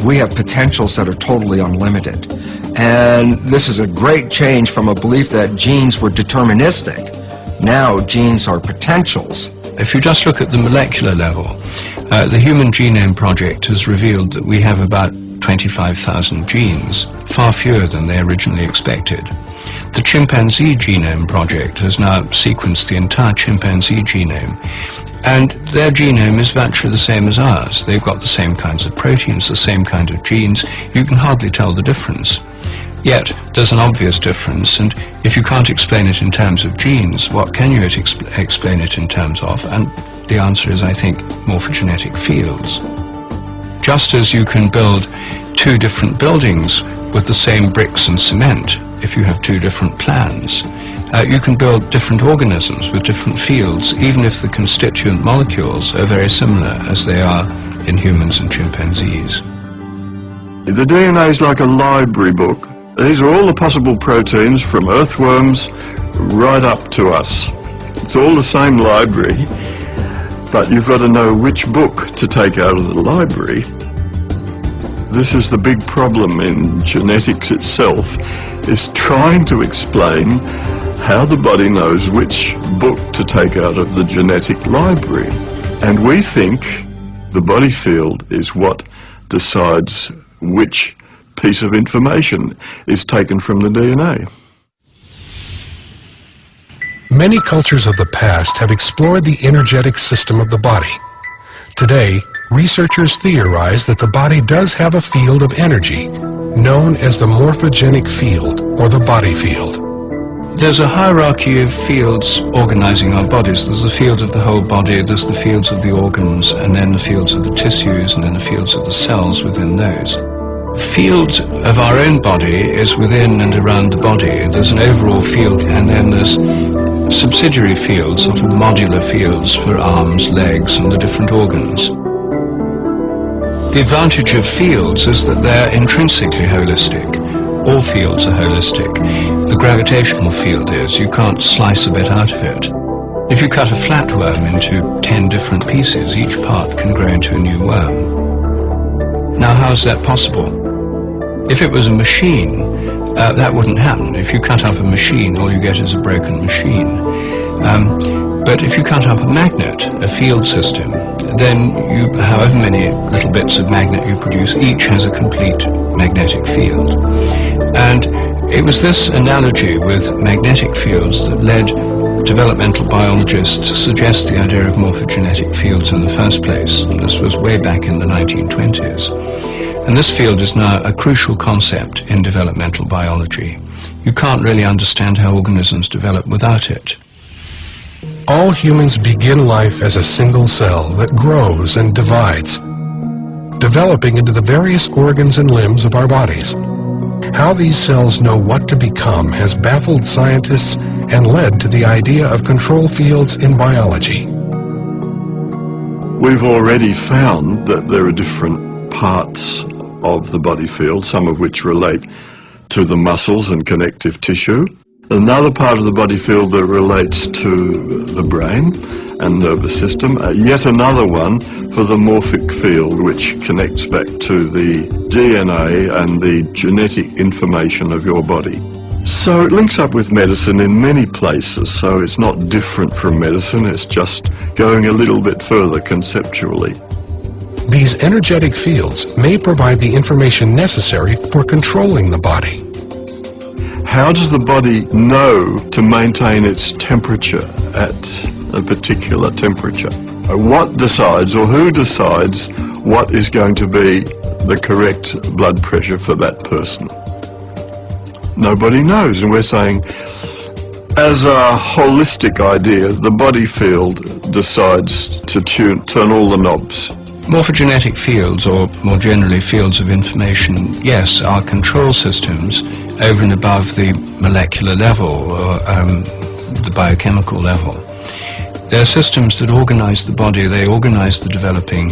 we have potentials that are totally unlimited. And this is a great change from a belief that genes were deterministic. Now genes are potentials. If you just look at the molecular level, the Human Genome Project has revealed that we have about 25,000 genes, far fewer than they originally expected. The Chimpanzee Genome Project has now sequenced the entire chimpanzee genome, and their genome is virtually the same as ours. They've got the same kinds of proteins, the same kind of genes. You can hardly tell the difference. Yet, there's an obvious difference, and if you can't explain it in terms of genes, what can you explain it in terms of? And the answer is, I think, morphogenetic fields. Just as you can build two different buildings with the same bricks and cement, if you have two different plans, you can build different organisms with different fields, even if the constituent molecules are very similar as they are in humans and chimpanzees. The DNA is like a library book. These are all the possible proteins from earthworms right up to us. It's all the same library, but you've got to know which book to take out of the library. This is the big problem in genetics itself, is trying to explain how the body knows which book to take out of the genetic library. And we think the body field is what decides which piece of information is taken from the DNA. Many cultures of the past have explored the energetic system of the body. Today, researchers theorize that the body does have a field of energy, known as the morphogenic field, or the body field. There's a hierarchy of fields organizing our bodies. There's the field of the whole body, there's the fields of the organs, and then the fields of the tissues, and then the fields of the cells within those. Field of our own body is within and around the body. There's an overall field, and then there's subsidiary fields, sort of modular fields for arms, legs, and the different organs. The advantage of fields is that they're intrinsically holistic. All fields are holistic. The gravitational field is. You can't slice a bit out of it. If you cut a flatworm into 10 different pieces, each part can grow into a new worm. Now, how's that possible? If it was a machine, that wouldn't happen. If you cut up a machine, all you get is a broken machine. But if you cut up a magnet, a field system, then however many little bits of magnet you produce, each has a complete magnetic field. And it was this analogy with magnetic fields that led developmental biologists to suggest the idea of morphogenetic fields in the first place. And this was way back in the 1920s. And this field is now a crucial concept in developmental biology. You can't really understand how organisms develop without it. All humans begin life as a single cell that grows and divides, developing into the various organs and limbs of our bodies. How these cells know what to become has baffled scientists and led to the idea of control fields in biology. We've already found that there are different parts of the body field, some of which relate to the muscles and connective tissue. Another part of the body field that relates to the brain, and nervous system, yet another one for the morphic field, which connects back to the DNA and the genetic information of your body. So it links up with medicine in many places, so it's not different from medicine, it's just going a little bit further conceptually. These energetic fields may provide the information necessary for controlling the body. How does the body know to maintain its temperature at a particular temperature? What decides, or who decides, what is going to be the correct blood pressure for that person? Nobody knows, and we're saying, as a holistic idea, the body field decides to turn all the knobs. Morphogenetic fields, or more generally fields of information, yes, are control systems over and above the molecular level or the biochemical level. They're systems that organize the body, they organize the developing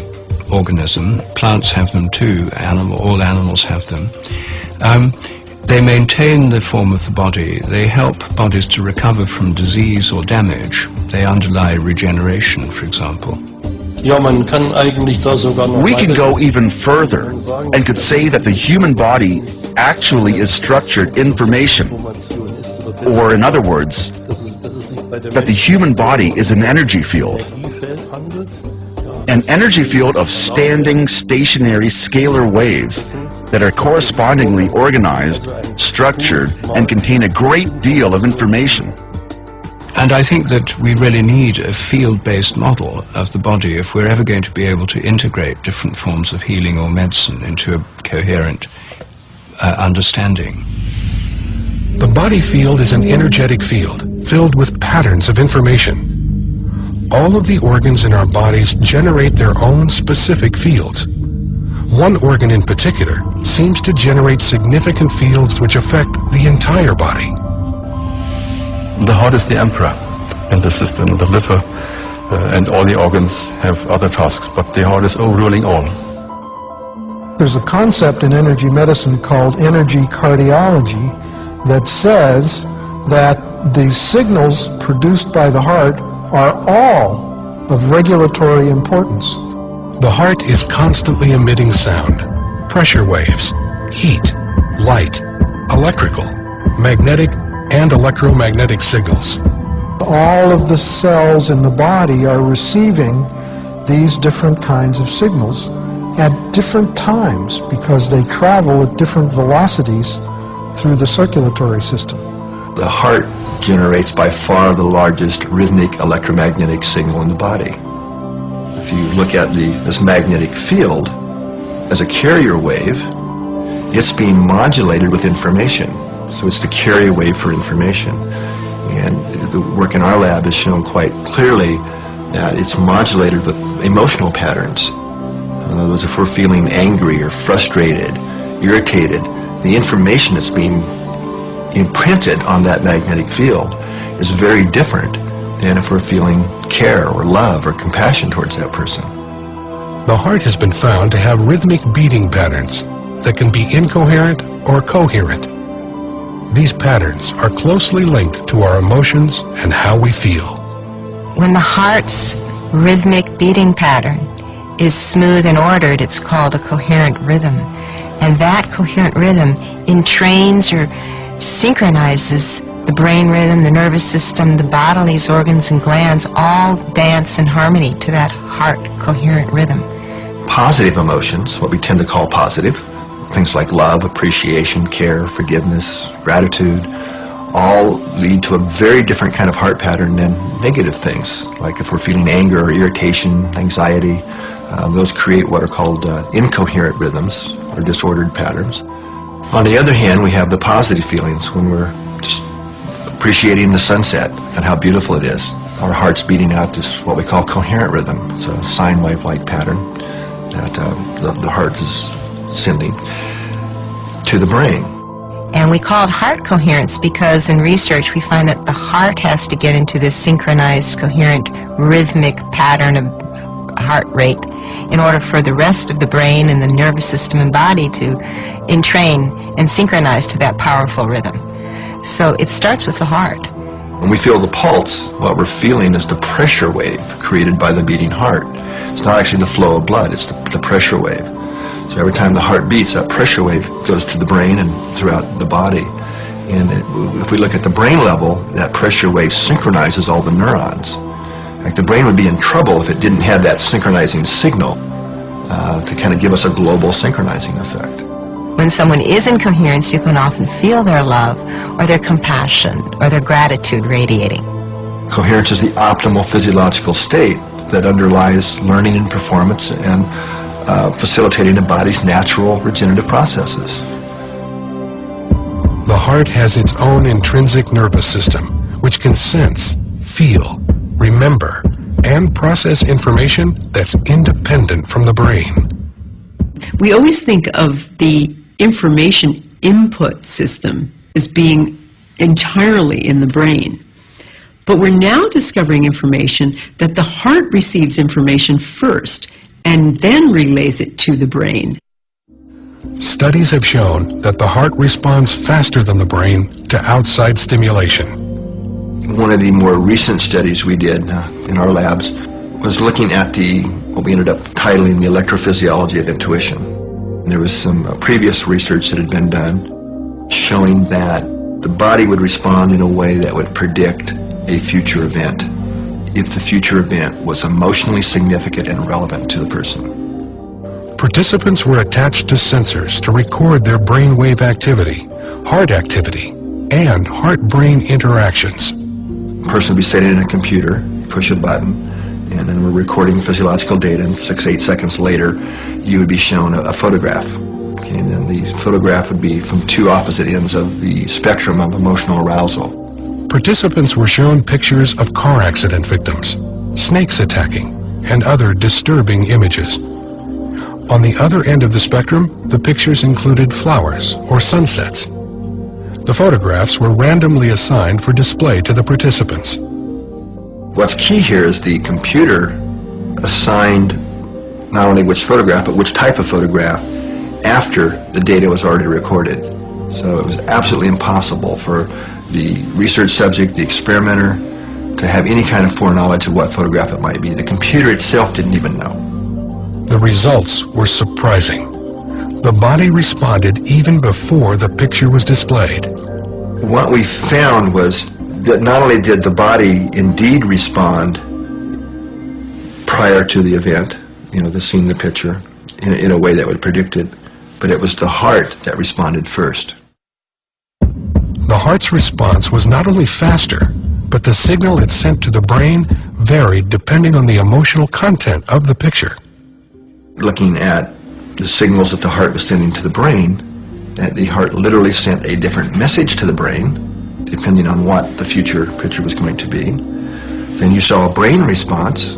organism. Plants have them too, all animals have them. They maintain the form of the body, they help bodies to recover from disease or damage, they underlie regeneration, for example. We can go even further and could say that the human body actually is structured information. Or in other words, that the human body is an energy field. An energy field of standing, stationary, scalar waves that are correspondingly organized, structured, and contain a great deal of information. And I think that we really need a field-based model of the body if we're ever going to be able to integrate different forms of healing or medicine into a coherent understanding. The body field is an energetic field filled with patterns of information. All of the organs in our bodies generate their own specific fields. One organ in particular seems to generate significant fields which affect the entire body. The heart is the emperor in the system, the liver and all the organs have other tasks, but the heart is overruling all. There's a concept in energy medicine called energy cardiology that says that the signals produced by the heart are all of regulatory importance. The heart is constantly emitting sound, pressure waves, heat, light, electrical, magnetic, and electromagnetic signals. All of the cells in the body are receiving these different kinds of signals at different times because they travel at different velocities through the circulatory system. The heart generates by far the largest rhythmic electromagnetic signal in the body. If you look at this magnetic field as a carrier wave, it's being modulated with information. So it's the carrier wave for information. And the work in our lab has shown quite clearly that it's modulated with emotional patterns. In other words, if we're feeling angry or frustrated, irritated, the information that's being imprinted on that magnetic field is very different than if we're feeling care or love or compassion towards that person. The heart has been found to have rhythmic beating patterns that can be incoherent or coherent. These patterns are closely linked to our emotions and how we feel. When the heart's rhythmic beating pattern is smooth and ordered, it's called a coherent rhythm. And that coherent rhythm entrains or synchronizes the brain rhythm, the nervous system, the bodily organs and glands all dance in harmony to that heart coherent rhythm. Positive emotions, what we tend to call positive, things like love, appreciation, care, forgiveness, gratitude, all lead to a very different kind of heart pattern than negative things. Like if we're feeling anger or irritation, anxiety, those create what are called incoherent rhythms or disordered patterns. On the other hand, we have the positive feelings when we're just appreciating the sunset and how beautiful it is. Our heart's beating out this what we call coherent rhythm. It's a sine wave-like pattern that the heart is sending to the brain. And we call it heart coherence because in research we find that the heart has to get into this synchronized, coherent, rhythmic pattern of heart rate in order for the rest of the brain and the nervous system and body to entrain and synchronize to that powerful rhythm. So it starts with the heart. When we feel the pulse, what we're feeling is the pressure wave created by the beating heart. It's not actually the flow of blood, it's the pressure wave. So every time the heart beats, that pressure wave goes to the brain and throughout the body. And if we look at the brain level, that pressure wave synchronizes all the neurons. In fact, the brain would be in trouble if it didn't have that synchronizing signal to kind of give us a global synchronizing effect. When someone is in coherence, you can often feel their love or their compassion or their gratitude radiating. Coherence is the optimal physiological state that underlies learning and performance and facilitating the body's natural regenerative processes. The heart has its own intrinsic nervous system, which can sense, feel, remember, and process information that's independent from the brain. We always think of the information input system as being entirely in the brain. But we're now discovering information that the heart receives information first and then relays it to the brain. Studies have shown that the heart responds faster than the brain to outside stimulation. One of the more recent studies we did in our labs was looking at what we ended up titling the electrophysiology of intuition. There was some previous research that had been done showing that the body would respond in a way that would predict a future event if the future event was emotionally significant and relevant to the person. Participants were attached to sensors to record their brainwave activity, heart activity, and heart-brain interactions. The person would be sitting in a computer, push a button, and then we're recording physiological data, and 6-8 seconds later you would be shown a photograph. Okay, and then the photograph would be from two opposite ends of the spectrum of emotional arousal. Participants were shown pictures of car accident victims, snakes attacking, and other disturbing images. On the other end of the spectrum, the pictures included flowers or sunsets. The photographs were randomly assigned for display to the participants. What's key here is the computer assigned not only which photograph, but which type of photograph after the data was already recorded. So it was absolutely impossible for the research subject, the experimenter, to have any kind of foreknowledge of what photograph it might be. The computer itself didn't even know. The results were surprising. The body responded even before the picture was displayed. What we found was that not only did the body indeed respond prior to the event, the seeing the picture, in a way that would predict it, but it was the heart that responded first. The heart's response was not only faster, but the signal it sent to the brain varied depending on the emotional content of the picture. Looking at the signals that the heart was sending to the brain, that the heart literally sent a different message to the brain, depending on what the future picture was going to be. Then you saw a brain response,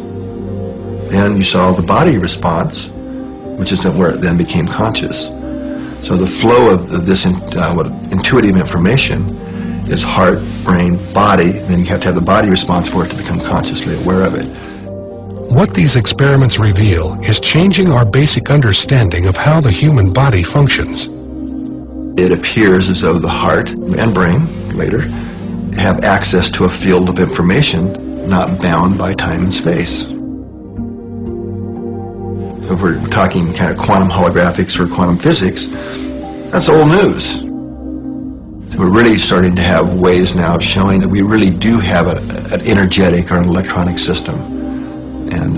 then you saw the body response, which is where it then became conscious. So the flow of this intuitive information is heart, brain, body, and then you have to have the body response for it to become consciously aware of it. What these experiments reveal is changing our basic understanding of how the human body functions. It appears as though the heart and brain, later, have access to a field of information not bound by time and space. So if we're talking kind of quantum holographics or quantum physics, that's old news. We're really starting to have ways now of showing that we really do have an energetic or an electronic system. And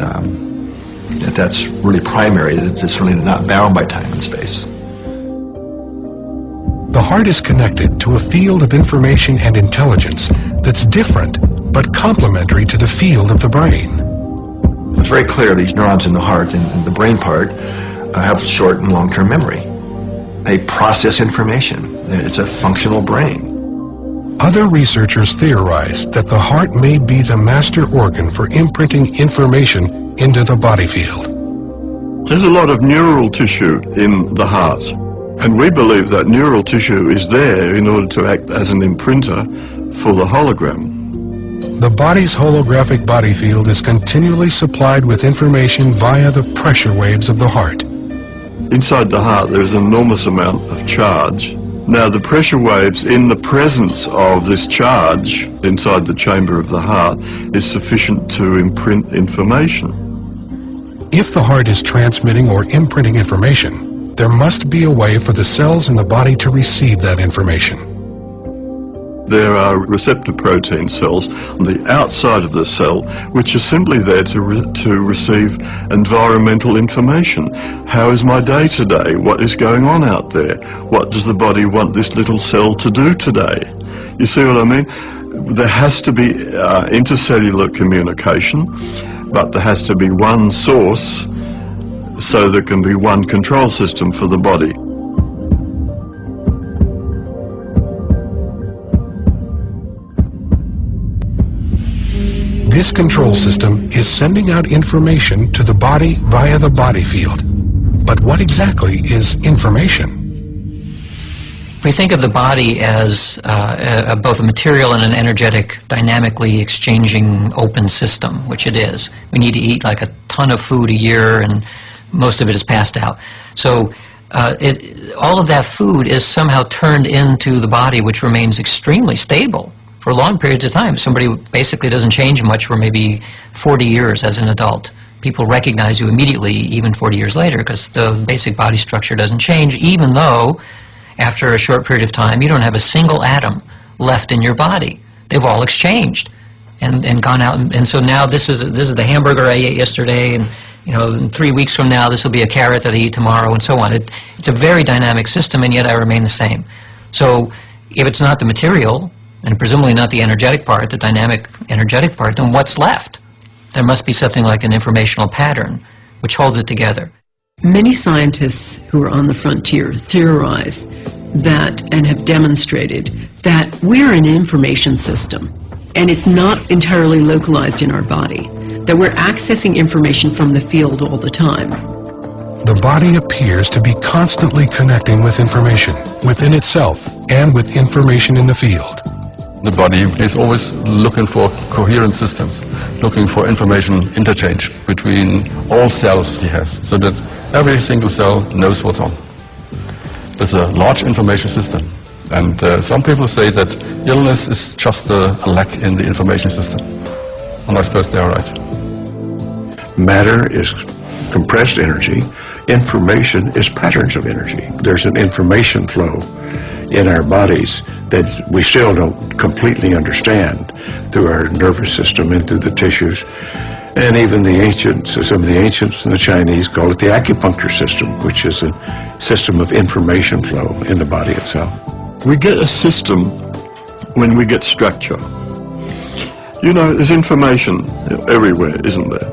that's really primary, that it's really not bound by time and space. The heart is connected to a field of information and intelligence that's different but complementary to the field of the brain. It's very clear these neurons in the heart and the brain part have short and long-term memory. They process information. It's a functional brain. Other researchers theorize that the heart may be the master organ for imprinting information into the body field. There's a lot of neural tissue in the heart, and we believe that neural tissue is there in order to act as an imprinter for the hologram. The body's holographic body field is continually supplied with information via the pressure waves of the heart. Inside the heart there is an enormous amount of charge, Now, the pressure waves in the presence of this charge inside the chamber of the heart is sufficient to imprint information. If the heart is transmitting or imprinting information, there must be a way for the cells in the body to receive that information. There are receptor protein cells on the outside of the cell which are simply there to receive environmental information. How is my day today? What is going on out there? What does the body want this little cell to do today? You see what I mean? There has to be intercellular communication, but there has to be one source so there can be one control system for the body. This control system is sending out information to the body via the body field. But what exactly is information? We think of the body as both a material and an energetic, dynamically exchanging open system, which it is. We need to eat like a ton of food a year, and most of it is passed out. So all of that food is somehow turned into the body, which remains extremely stable for long periods of time. Somebody basically doesn't change much for maybe 40 years as an adult. People recognize you immediately, even 40 years later, because the basic body structure doesn't change, even though after a short period of time you don't have a single atom left in your body. They've all exchanged and gone out, and so now this is the hamburger I ate yesterday, and in 3 weeks from now this will be a carrot that I eat tomorrow, and so on. It's a very dynamic system, and yet I remain the same. So if it's not the material, and presumably not the energetic part, the dynamic energetic part, then what's left? There must be something like an informational pattern which holds it together. Many scientists who are on the frontier theorize that and have demonstrated that we're an information system, and it's not entirely localized in our body, that we're accessing information from the field all the time. The body appears to be constantly connecting with information within itself and with information in the field. The body is always looking for coherent systems, looking for information interchange between all cells he has, so that every single cell knows what's on. There's a large information system, and some people say that illness is just a lack in the information system, and I suppose they are right. Matter is compressed energy. Information is patterns of energy. There's an information flow in our bodies that we still don't completely understand through our nervous system and through the tissues. And even the ancients, some of the ancients and the Chinese call it the acupuncture system, which is a system of information flow in the body itself. We get a system when we get structure. There's information everywhere, isn't there?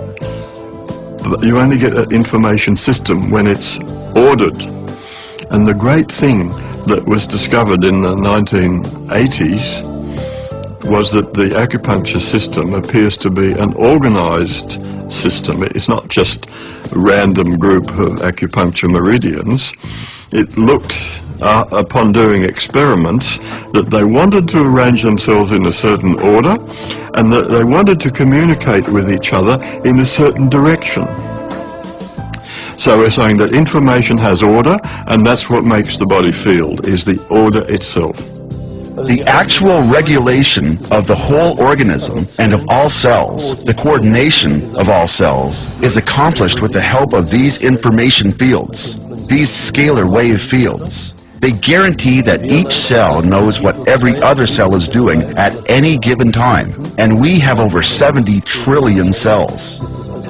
But you only get an information system when it's ordered. And the great thing that was discovered in the 1980s was that the acupuncture system appears to be an organized system. It's not just a random group of acupuncture meridians. It looked, upon doing experiments, that they wanted to arrange themselves in a certain order and that they wanted to communicate with each other in a certain direction. So we're saying that information has order, and that's what makes the body feel, is the order itself. The actual regulation of the whole organism and of all cells, the coordination of all cells, is accomplished with the help of these information fields, these scalar wave fields. They guarantee that each cell knows what every other cell is doing at any given time, and we have over 70 trillion cells.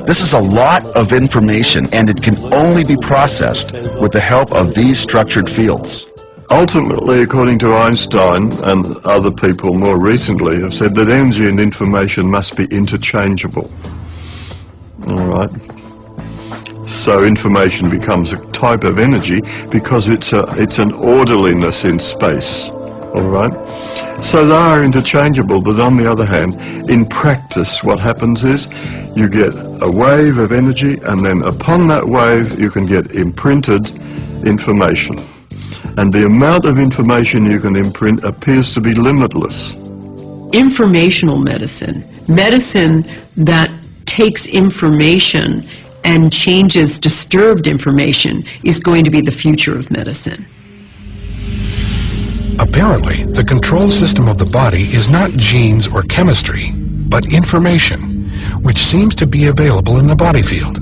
This is a lot of information, and it can only be processed with the help of these structured fields. Ultimately, according to Einstein and other people more recently, have said that energy and information must be interchangeable. All right. So information becomes a type of energy because it's an orderliness in space. All right. So they are interchangeable, but on the other hand, in practice, what happens is you get a wave of energy, and then upon that wave you can get imprinted information. And the amount of information you can imprint appears to be limitless. Informational medicine, medicine that takes information and changes disturbed information, is going to be the future of medicine. Apparently, the control system of the body is not genes or chemistry, but information, which seems to be available in the body field.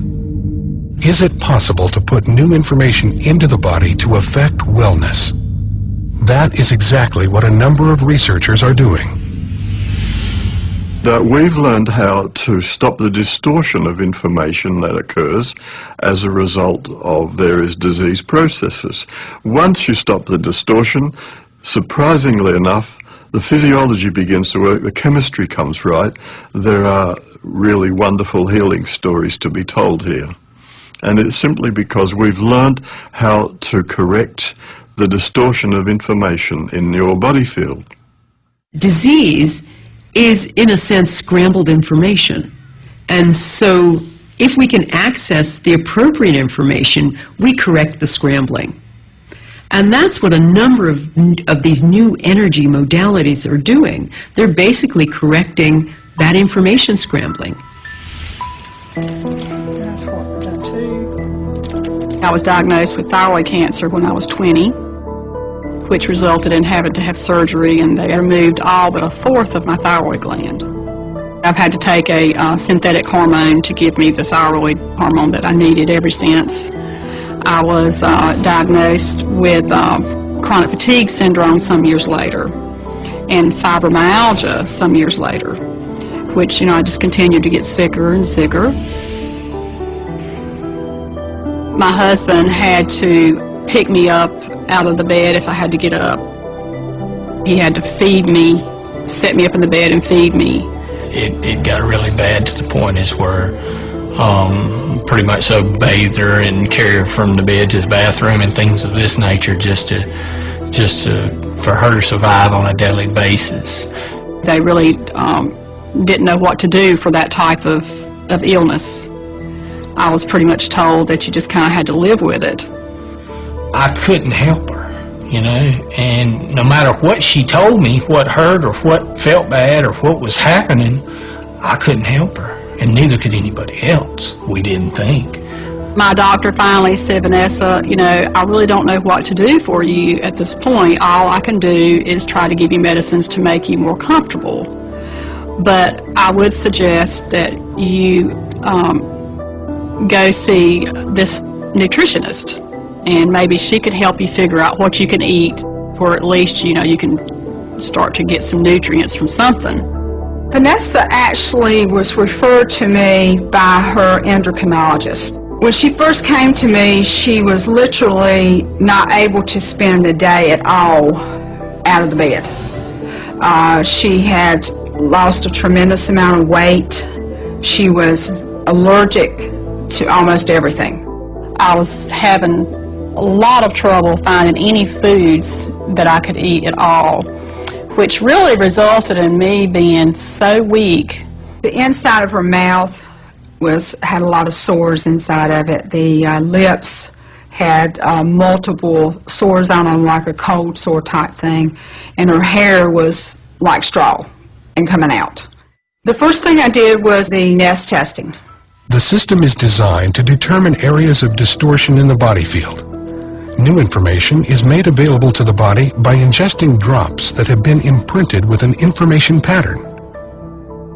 Is it possible to put new information into the body to affect wellness? That is exactly what a number of researchers are doing. We've learned how to stop the distortion of information that occurs as a result of various disease processes. Once you stop the distortion, surprisingly enough, the physiology begins to work, the chemistry comes right. There are really wonderful healing stories to be told here. And it's simply because we've learned how to correct the distortion of information in your body field. Disease is, in a sense, scrambled information. And so if we can access the appropriate information, we correct the scrambling. And that's what a number of these new energy modalities are doing. They're basically correcting that information scrambling. That's what we're done too. I was diagnosed with thyroid cancer when I was 20, which resulted in having to have surgery, and they removed all but a fourth of my thyroid gland. I've had to take a synthetic hormone to give me the thyroid hormone that I needed ever since. I was diagnosed with chronic fatigue syndrome some years later, and fibromyalgia some years later, which, I just continued to get sicker and sicker. My husband had to pick me up out of the bed if I had to get up. He had to feed me, set me up in the bed and feed me. It got really bad to the point is where pretty much so bathed her and carried her from the bed to the bathroom and things of this nature just to for her to survive on a daily basis. They really didn't know what to do for that type of illness. I was pretty much told that you just kind of had to live with it. I couldn't help her, and no matter what she told me, what hurt or what felt bad or what was happening, I couldn't help her, and neither could anybody else, we didn't think. My doctor finally said, Vanessa, I really don't know what to do for you at this point. All I can do is try to give you medicines to make you more comfortable. But I would suggest that you go see this nutritionist, and maybe she could help you figure out what you can eat, or at least, you can start to get some nutrients from something. Vanessa actually was referred to me by her endocrinologist. When she first came to me, she was literally not able to spend the day at all out of the bed. She had lost a tremendous amount of weight. She was allergic to almost everything. I was having a lot of trouble finding any foods that I could eat at all, which really resulted in me being so weak. The inside of her mouth had a lot of sores inside of it. The lips had multiple sores on them, like a cold sore type thing, and her hair was like straw and coming out. The first thing I did was the nest testing. The system is designed to determine areas of distortion in the body field. New information is made available to the body by ingesting drops that have been imprinted with an information pattern.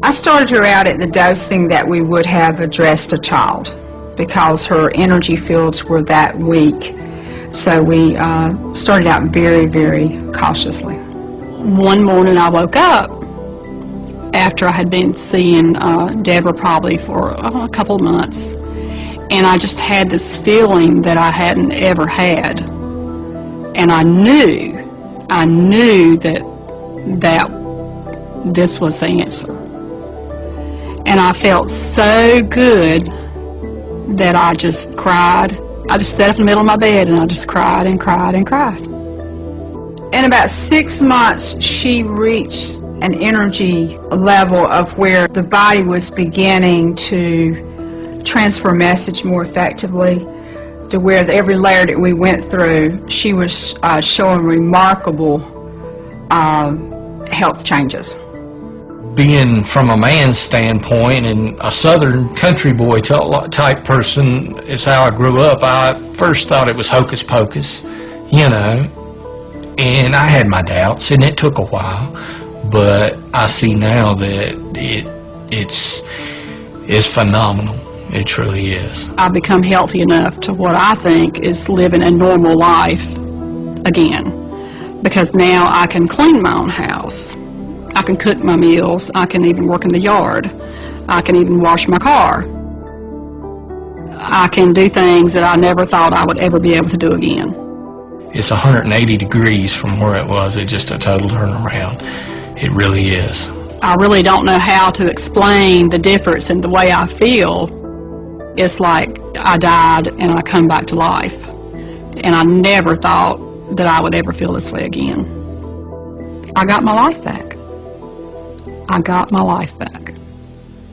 I started her out at the dosing that we would have addressed a child because her energy fields were that weak. So we started out very, very cautiously. One morning I woke up after I had been seeing Deborah probably for a couple of months, and I just had this feeling that I hadn't ever had. And I knew that this was the answer. And I felt so good that I just cried. I just sat up in the middle of my bed and I just cried and cried and cried. In about 6 months, she reached an energy level of where the body was beginning to transfer message more effectively, to where every layer that we went through, she was showing remarkable health changes. Being from a man's standpoint and a southern country boy type person is how I grew up, I first thought it was hocus pocus. And I had my doubts, and it took a while, but I see now that it's phenomenal. It truly is. I've become healthy enough to what I think is living a normal life again, because now I can clean my own house. I can cook my meals. I can even work in the yard. I can even wash my car. I can do things that I never thought I would ever be able to do again. It's 180 degrees from where it was. It's just a total turnaround. It really is. I really don't know how to explain the difference in the way I feel. It's like I died and I come back to life. And I never thought that I would ever feel this way again. I got my life back. I got my life back.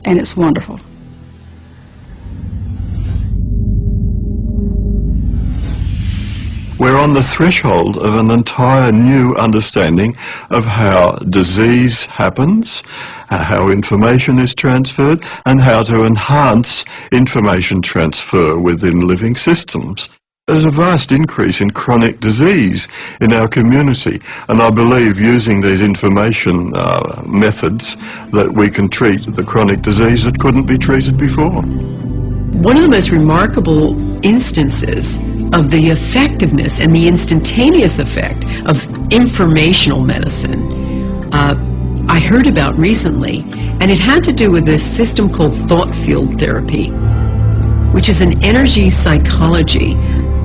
And it's wonderful. We're on the threshold of an entire new understanding of how disease happens, how information is transferred, and how to enhance information transfer within living systems. There's a vast increase in chronic disease in our community, and I believe using these information methods that we can treat the chronic disease that couldn't be treated before. One of the most remarkable instances of the effectiveness and the instantaneous effect of informational medicine I heard about recently, and it had to do with this system called thought field therapy, which is an energy psychology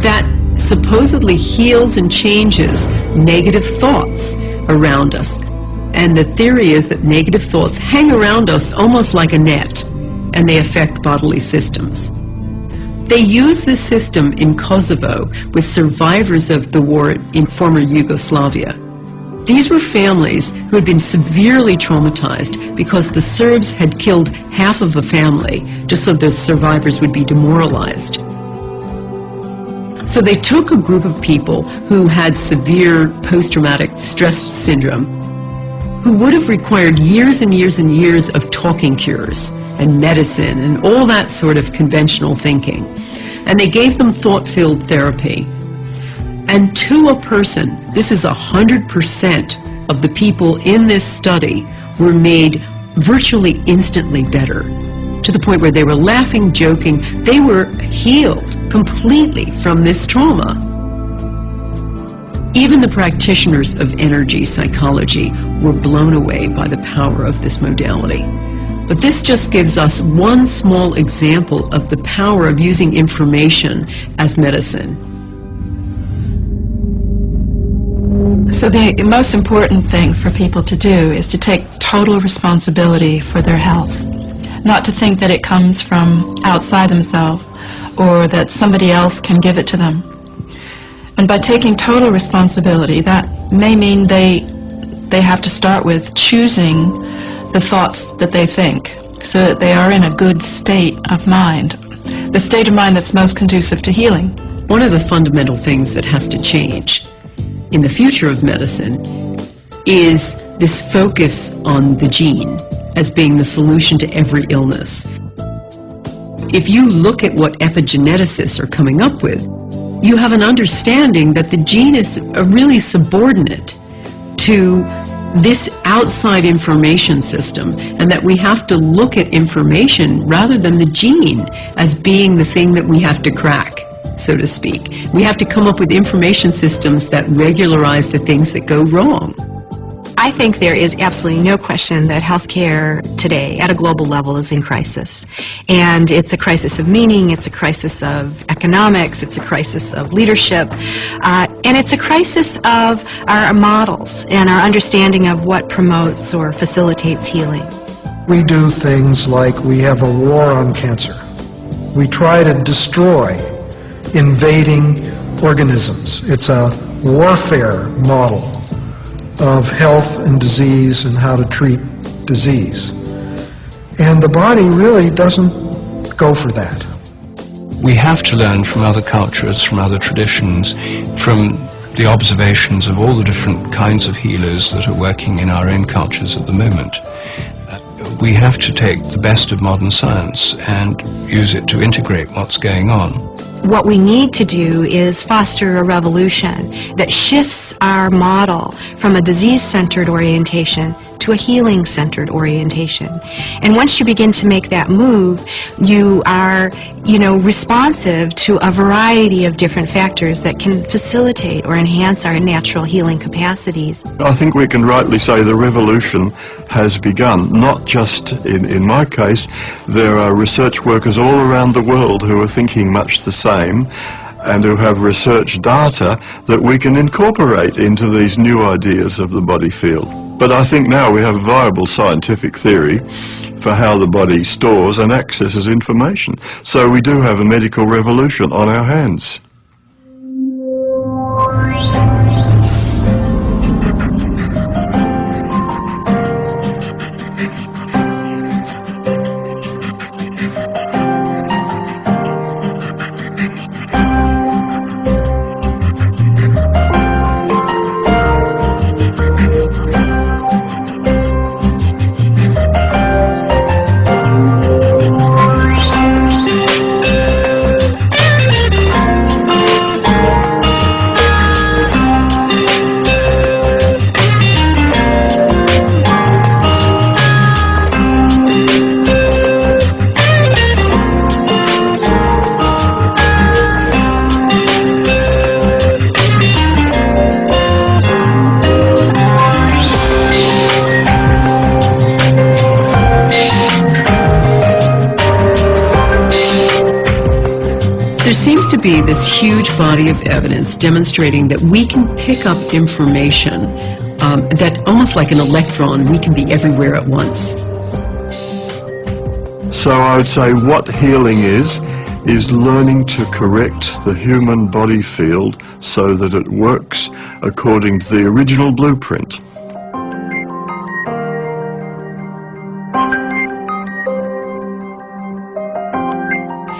that supposedly heals and changes negative thoughts around us. And the theory is that negative thoughts hang around us almost like a net, and they affect bodily systems. They use this system in Kosovo with survivors of the war in former Yugoslavia. These were families who had been severely traumatized because the Serbs had killed half of a family just so the survivors would be demoralized. So they took a group of people who had severe post-traumatic stress syndrome, who would have required years and years and years of talking cures and medicine and all that sort of conventional thinking. And they gave them thought-filled therapy. And to a person, this is 100% of the people in this study were made virtually instantly better, to the point where they were laughing, joking. They were healed completely from this trauma. Even the practitioners of energy psychology were blown away by the power of this modality. But this just gives us one small example of the power of using information as medicine. So the most important thing for people to do is to take total responsibility for their health. Not to think that it comes from outside themselves or that somebody else can give it to them. And by taking total responsibility, that may mean they have to start with choosing the thoughts that they think, so that they are in a good state of mind, the state of mind that's most conducive to healing. One of the fundamental things that has to change in the future of medicine is this focus on the gene as being the solution to every illness. If you look at what epigeneticists are coming up with, you have an understanding that the gene is really subordinate to this outside information system, and that we have to look at information rather than the gene as being the thing that we have to crack, so to speak. We have to come up with information systems that regularize the things that go wrong. I think there is absolutely no question that healthcare today at a global level is in crisis. And it's a crisis of meaning, it's a crisis of economics, it's a crisis of leadership, and it's a crisis of our models and our understanding of what promotes or facilitates healing. We do things like we have a war on cancer. We try to destroy invading organisms. It's a warfare model of health and disease and how to treat disease. And the body really doesn't go for that. We have to learn from other cultures, from other traditions, from the observations of all the different kinds of healers that are working in our own cultures at the moment. We have to take the best of modern science and use it to integrate what's going on. what we need to do is foster a revolution that shifts our model from a disease-centered orientation to a healing-centered orientation. And once you begin to make that move, you are, responsive to a variety of different factors that can facilitate or enhance our natural healing capacities. I think we can rightly say the revolution has begun. Not just in my case, there are research workers all around the world who are thinking much the same and who have research data that we can incorporate into these new ideas of the body field. But I think now we have a viable scientific theory for how the body stores and accesses information. So we do have a medical revolution on our hands. There seems to be this huge body of evidence demonstrating that we can pick up information that almost like an electron, we can be everywhere at once. So I would say what healing is learning to correct the human body field so that it works according to the original blueprint.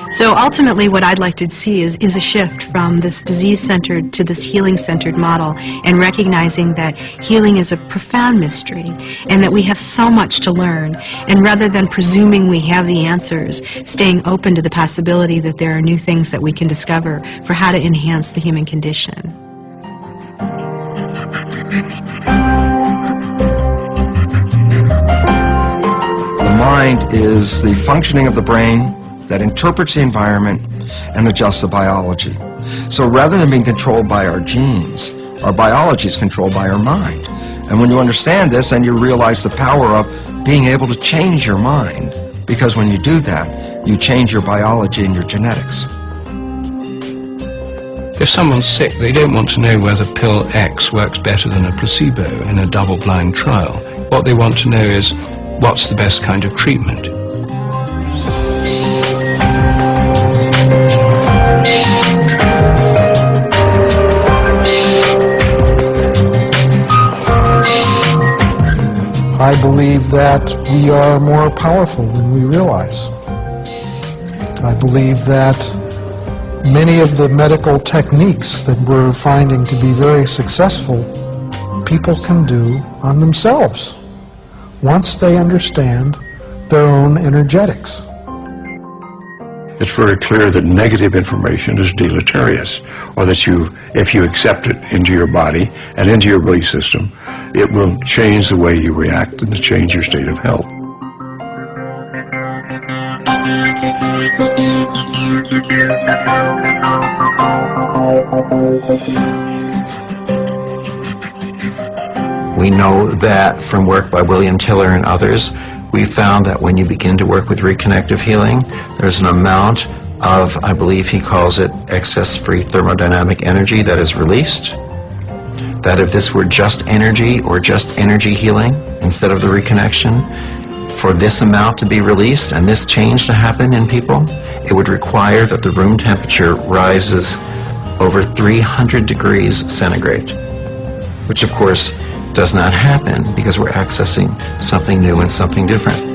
So ultimately what I'd like to see is a shift from this disease-centered to this healing-centered model, and recognizing that healing is a profound mystery and that we have so much to learn, and rather than presuming we have the answers, staying open to the possibility that there are new things that we can discover for how to enhance the human condition. The mind is the functioning of the brain that interprets the environment and adjusts the biology. So rather than being controlled by our genes, our biology is controlled by our mind. And when you understand this, then you realize the power of being able to change your mind, because when you do that, you change your biology and your genetics. If someone's sick, they don't want to know whether pill X works better than a placebo in a double-blind trial. What they want to know is, what's the best kind of treatment? I believe that we are more powerful than we realize. I believe that many of the medical techniques that we're finding to be very successful, people can do on themselves once they understand their own energetics. It's very clear that negative information is deleterious, or that if you accept it into your body and into your belief system, it will change the way you react and change your state of health. We know that from work by William Tiller and others, we found that when you begin to work with reconnective healing, there's an amount of, I believe he calls it, excess-free thermodynamic energy that is released. That if this were just energy or just energy healing instead of the reconnection, for this amount to be released and this change to happen in people, it would require that the room temperature rises over 300 degrees centigrade, which of course does not happen because we're accessing something new and something different.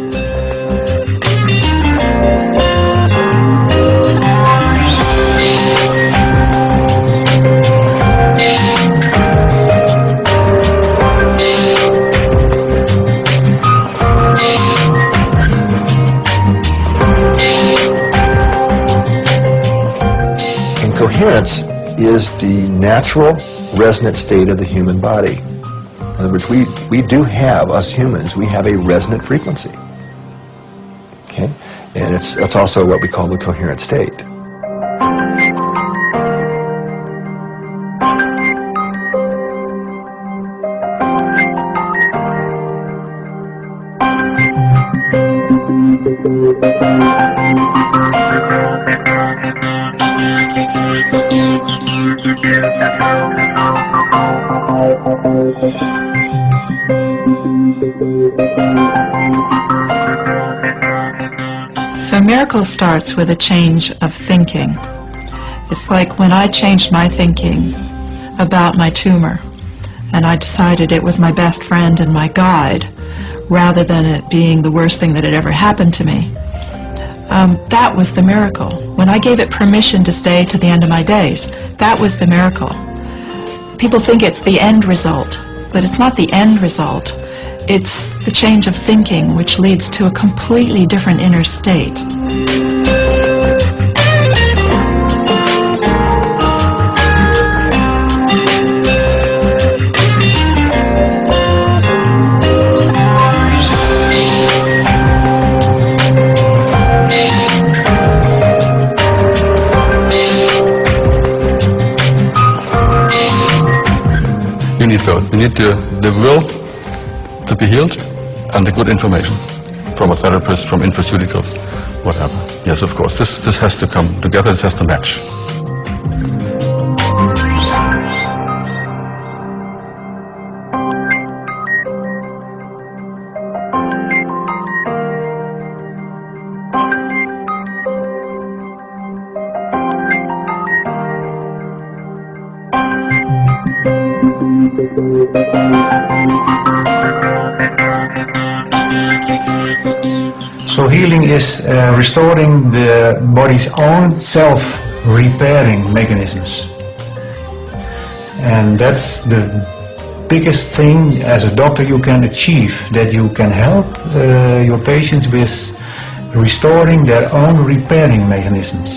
Coherence is the natural resonant state of the human body. In other words, we do have, us humans, we have a resonant frequency. Okay? And it's also what we call the coherent state. So a miracle starts with a change of thinking. It's like when I changed my thinking about my tumor, and I decided it was my best friend and my guide, rather than it being the worst thing that had ever happened to me. That was the miracle. When I gave it permission to stay to the end of my days, that was the miracle. People think it's the end result, but it's not the end result. It's the change of thinking which leads to a completely different inner state. You need both. You need the will to be healed and the good information from a therapist, from infoceuticals, whatever. Yes, of course. This has to come together. This has to match. So healing is restoring the body's own self-repairing mechanisms. And that's the biggest thing as a doctor you can achieve, that you can help your patients with restoring their own repairing mechanisms.